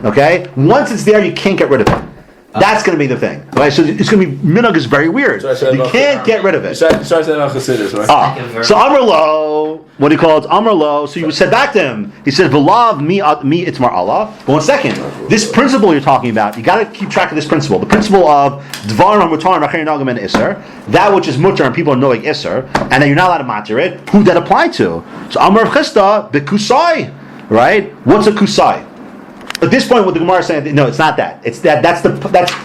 [SPEAKER 1] Okay? Once it's there, you can't get rid of it. That's going to be the thing. Right? So it's going to be minhag is very weird. You can't get rid of it.
[SPEAKER 2] Starts about Chassidus, right?
[SPEAKER 1] So Amar Lo, what do you call it? Amar Lo. So you said back to him. He said, "V'lav mi itmar Allah." But 1 second, this principle you're talking about, you got to keep track of this principle. The principle of dvar hamutar nachar nagam and iser, that which is mutar and people are knowing iser, and that you're not allowed to matter it. Who that apply to? So Amar Chista bekusai, right? What's a kusai? At this point, what the Gemara is saying, no, it's not that. It's that.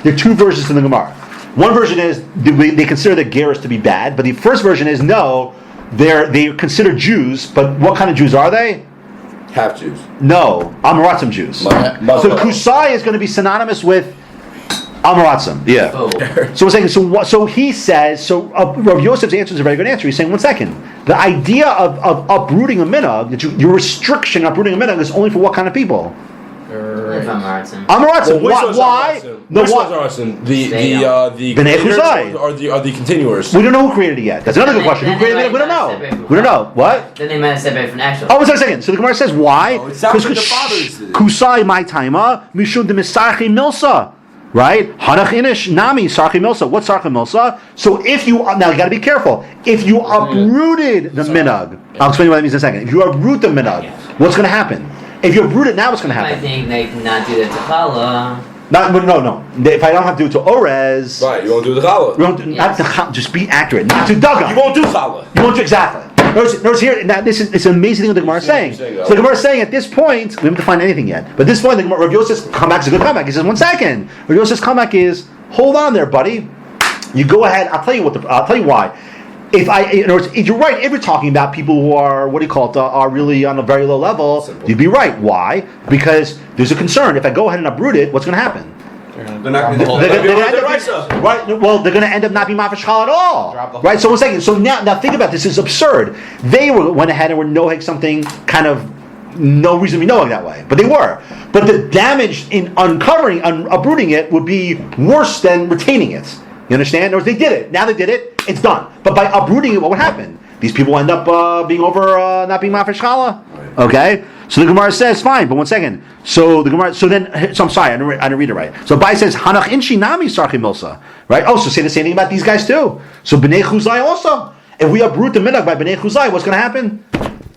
[SPEAKER 1] There are two versions in the Gemara. One version is they consider the gerus to be bad, but the first version is no, they consider Jews. But what kind of Jews are they?
[SPEAKER 2] Half Jews.
[SPEAKER 1] No, Amoratzim Jews. So Kusai is going to be synonymous with Amoratzim. Yeah.
[SPEAKER 3] Oh.
[SPEAKER 1] So we're saying, so he says, Rav Yosef's answer is a very good answer. He's saying, 1 second. The idea of uprooting a minhag, that your restriction of uprooting a minhag is only for what kind of people?
[SPEAKER 3] If I'm Martin.
[SPEAKER 1] Amoratzim.
[SPEAKER 2] Which one's
[SPEAKER 1] Why?
[SPEAKER 2] Amoratzim? Which one's Amoratzim? The
[SPEAKER 1] Bnei
[SPEAKER 2] creators
[SPEAKER 1] Chuzai.
[SPEAKER 2] or the continuers?
[SPEAKER 1] We don't know who created it yet. That's another good question. Who created it? We don't know. We don't know. What?
[SPEAKER 3] Then they might have separated from the actual.
[SPEAKER 1] Oh, 1 second. So the Gemara says why?
[SPEAKER 6] No, it sounds like the fathers did.
[SPEAKER 1] Kusai my taima mishum de misarchi milsa. Right? Hanach inish nami sarchi milsa. What's sarchi milsa? So if you now you got to be careful. If you uprooted the minhag, I'll explain what that means in a second. If you uproot the minhag, what's going to happen? If you uproot it now, what's going to
[SPEAKER 3] I
[SPEAKER 1] happen?
[SPEAKER 3] think they cannot do that to Chala.
[SPEAKER 1] No. If I don't have to do it to Orez,
[SPEAKER 2] Right, you won't do the challah.
[SPEAKER 1] we don't do, not to just be accurate. Not to Dagan.
[SPEAKER 2] You won't do challah.
[SPEAKER 1] You won't do exactly. Notice here. Now this is it's an amazing thing what the Gemara is saying. So the Gemara is saying at this point we haven't defined anything yet. But at this point, the Gemara, Rav Yosef's comeback is a good comeback. He says 1 second. Rav Yosef's comeback is hold on there, buddy. You go ahead. I'll tell you why. In other words, if you're right, if you're talking about people who are are really on a very low level, you'd be right. Why? Because there's a concern. If I go ahead and uproot it, what's going to happen?
[SPEAKER 6] They're not going to
[SPEAKER 1] They're going to end up not being mafresh challah at all, right? So 1 second. So now think about this. This is absurd. They went ahead and were noheg something kind of no reason to be noheg that way, but they were. But the damage in uprooting it would be worse than retaining it. You understand? In other words, they did it. Now they did it. It's done. But by uprooting it, what would happen? These people end up being not being mafresh challah. Okay. So the Gemara says, fine, but 1 second. So I'm sorry, I didn't read it right. So Bai says, Hanach inshi nami sarchi milsa. Right? Oh, so say the same thing about these guys too. So Bnei Chuzai also. If we uproot the minhag by Bnei Chuzai, what's going to happen?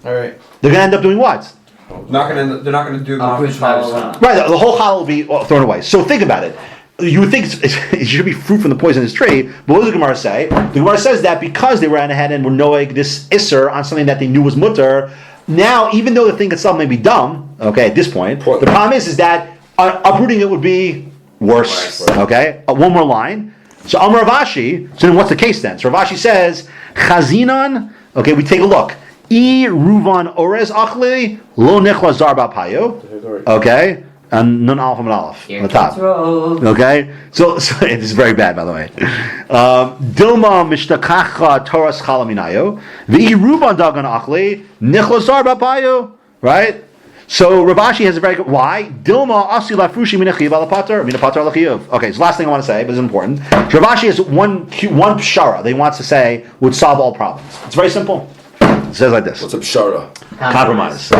[SPEAKER 4] All right.
[SPEAKER 1] They're going to end up doing what?
[SPEAKER 6] They're not going to do the
[SPEAKER 3] Uproot
[SPEAKER 6] challah.
[SPEAKER 1] Right, the whole challah will be thrown away. So think about it. You would think it should be fruit from the poisonous tree, but what does the Gemara say? The Gemara says that because they ran ahead and were noeg this isser on something that they knew was mutter, now, even though the thing itself may be dumb, okay, at this point, the problem is that uprooting it would be worse. Okay, one more line. So Amar Rav Ashi. So then, what's the case then? So Rav Ashi says, Chazinan. Okay, we take a look. I Ruvan Orez Achli Lo Nechla Zarba Payo. Okay, and Nun Alpha and Aleph on the top. Okay, so it is very bad, by the way. Dilma Mishtakacha Toras Chalaminayo the Ruban Dagan Achli Nechla Zarba Payo. Right. So Rav Ashi has a very good why Dilma Asi Lafrushi Minachiv Alapater Minapater Alachiv. Okay, it's the last thing I want to say, but it's important. So Rav Ashi has one pshara that he wants to say would solve all problems. It's very simple. It says like this.
[SPEAKER 2] What's a pshara?
[SPEAKER 1] Compromise.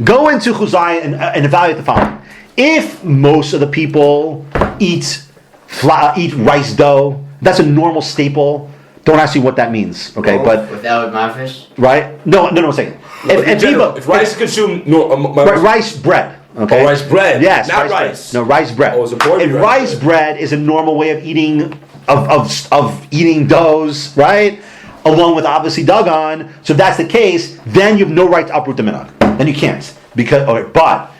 [SPEAKER 1] Go into Chuzai and evaluate the following. If most of the people eat rice dough, that's a normal staple. Don't ask me what that means, okay? But
[SPEAKER 3] without mafresh,
[SPEAKER 1] right? No. I'm saying
[SPEAKER 2] If rice is consumed,
[SPEAKER 1] rice bread. Okay.
[SPEAKER 2] Oh, rice bread.
[SPEAKER 1] Yes,
[SPEAKER 2] not
[SPEAKER 1] rice. No, rice bread.
[SPEAKER 2] Oh, it's important.
[SPEAKER 1] If rice bread is a normal way of eating of eating doughs, right? Along with obviously dagan. So if that's the case, then you have no right to uproot the minhag. Then you can't right.
[SPEAKER 3] Got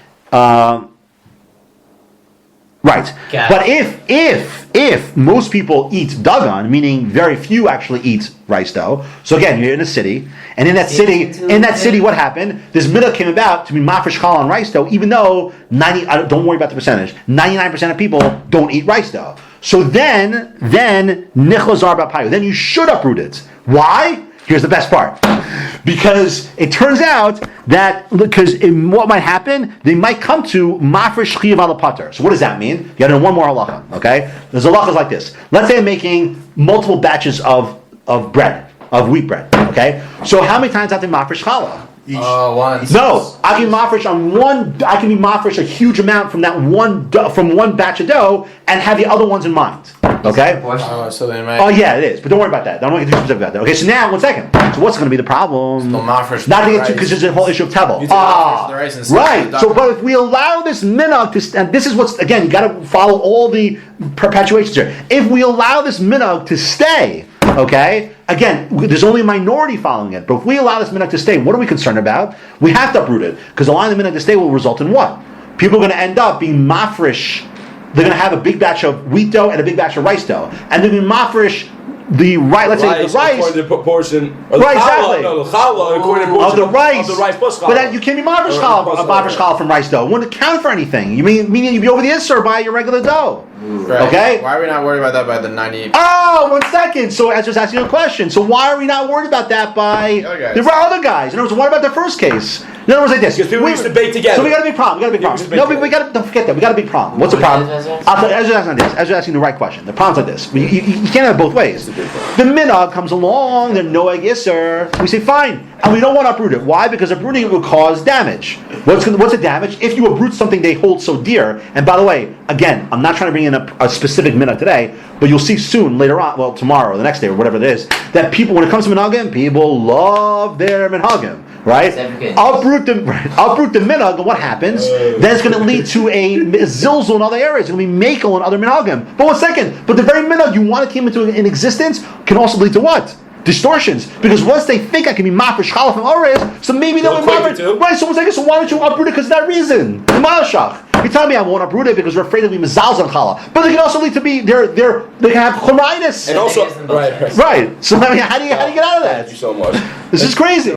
[SPEAKER 1] But if most people eat dagan, meaning very few actually eat rice dough. So again, you're in a city, and in that city, what happened? This minhag came about to be mafresh challah on rice dough, even though don't worry about the percentage. 99% of people don't eat rice dough. So then nichla zarba payo. Then you should uproot it. Why? Here's the best part. Because it turns out that what might happen, they might come to mafresh chiyav ala pater. So what does that mean? You got to know one more halacha. Okay, there's halachas like this. Let's say I'm making multiple batches of bread, of wheat bread. Okay, so how many times I have to mafresh challah?
[SPEAKER 4] Once.
[SPEAKER 1] No, I can mafresh on one. I can be mafresh a huge amount from that one batch of dough, and have the other ones in mind. Okay.
[SPEAKER 4] So they might.
[SPEAKER 1] Oh yeah, it is. But don't worry about that. I don't want to get too specific about that. Okay, so now 1 second. So what's going to be the problem? Not to get too, because there's a whole issue of tevel. Right. So, but if we allow this minhag to, and this is what's again, you got to follow all the perpetuations here. If we allow this minhag to stay, okay, again, there's only a minority following it. But if we allow this minhag to stay, what are we concerned about? We have to uproot it because allowing the minhag to stay will result in what? People are going to end up being mafresh. They're going to have a big batch of wheat dough and a big batch of rice dough, and they're going to be mafresh the right. Let's say the rice.
[SPEAKER 2] according to the proportion. Or
[SPEAKER 1] Right,
[SPEAKER 2] the challah,
[SPEAKER 1] exactly.
[SPEAKER 2] No, the challah according to the
[SPEAKER 1] Of
[SPEAKER 2] proportion
[SPEAKER 1] the rice,
[SPEAKER 2] of the rice plus challah.
[SPEAKER 1] but that you can't be marvish
[SPEAKER 2] Or
[SPEAKER 1] challah
[SPEAKER 2] plus
[SPEAKER 1] from rice dough. It wouldn't count for anything. You meaning you'd be over the isser by your regular dough.
[SPEAKER 4] Right.
[SPEAKER 1] Okay.
[SPEAKER 4] Why are we not worried about that by the 98?
[SPEAKER 1] Oh, 1 second. So I was just asking you a question. So why are we not worried about that by
[SPEAKER 4] The other guys.
[SPEAKER 1] the other guys? In other words, what about the first case? In other words, like this.
[SPEAKER 2] Because people used to bake together.
[SPEAKER 1] So we got a big problem. We got a big
[SPEAKER 2] People used to
[SPEAKER 1] problem. No,
[SPEAKER 2] bake
[SPEAKER 1] we got to don't forget that. We got a big problem. What's the problem? I'll tell you, as you're asking this, as you're asking the right question. The problem's like this. You can't have it both ways. The minhag comes along. They're no egg yisser. We say fine, and we don't want to uproot it. Why? Because uprooting it will cause damage. What's the damage? If you uproot something they hold so dear. And by the way, again, I'm not trying to bring in a specific minhag today, but you'll see soon later on. Well, tomorrow, or the next day, or whatever it is, that people, when it comes to minhagim, people love their minhagim. Right? Uproot the minhag, and what happens? Then it's going to lead to a zilzul in other areas. It's going to be makel in other minhagim. But 1 second, but the very minhag you want to came into in existence can also lead to what? Distortions. Because once they think I can be mafresh challah from areas, so maybe they'll be mafresh. Right, so 1 second, so why don't you uproot it because of that reason? You're telling me I won't uproot it because we're afraid of being mezalz on challah. But they can also lead to be, they can have chumritis.
[SPEAKER 2] And also, right.
[SPEAKER 1] Right. So I mean, how do you get out of that?
[SPEAKER 2] Thank you so much.
[SPEAKER 1] This is crazy.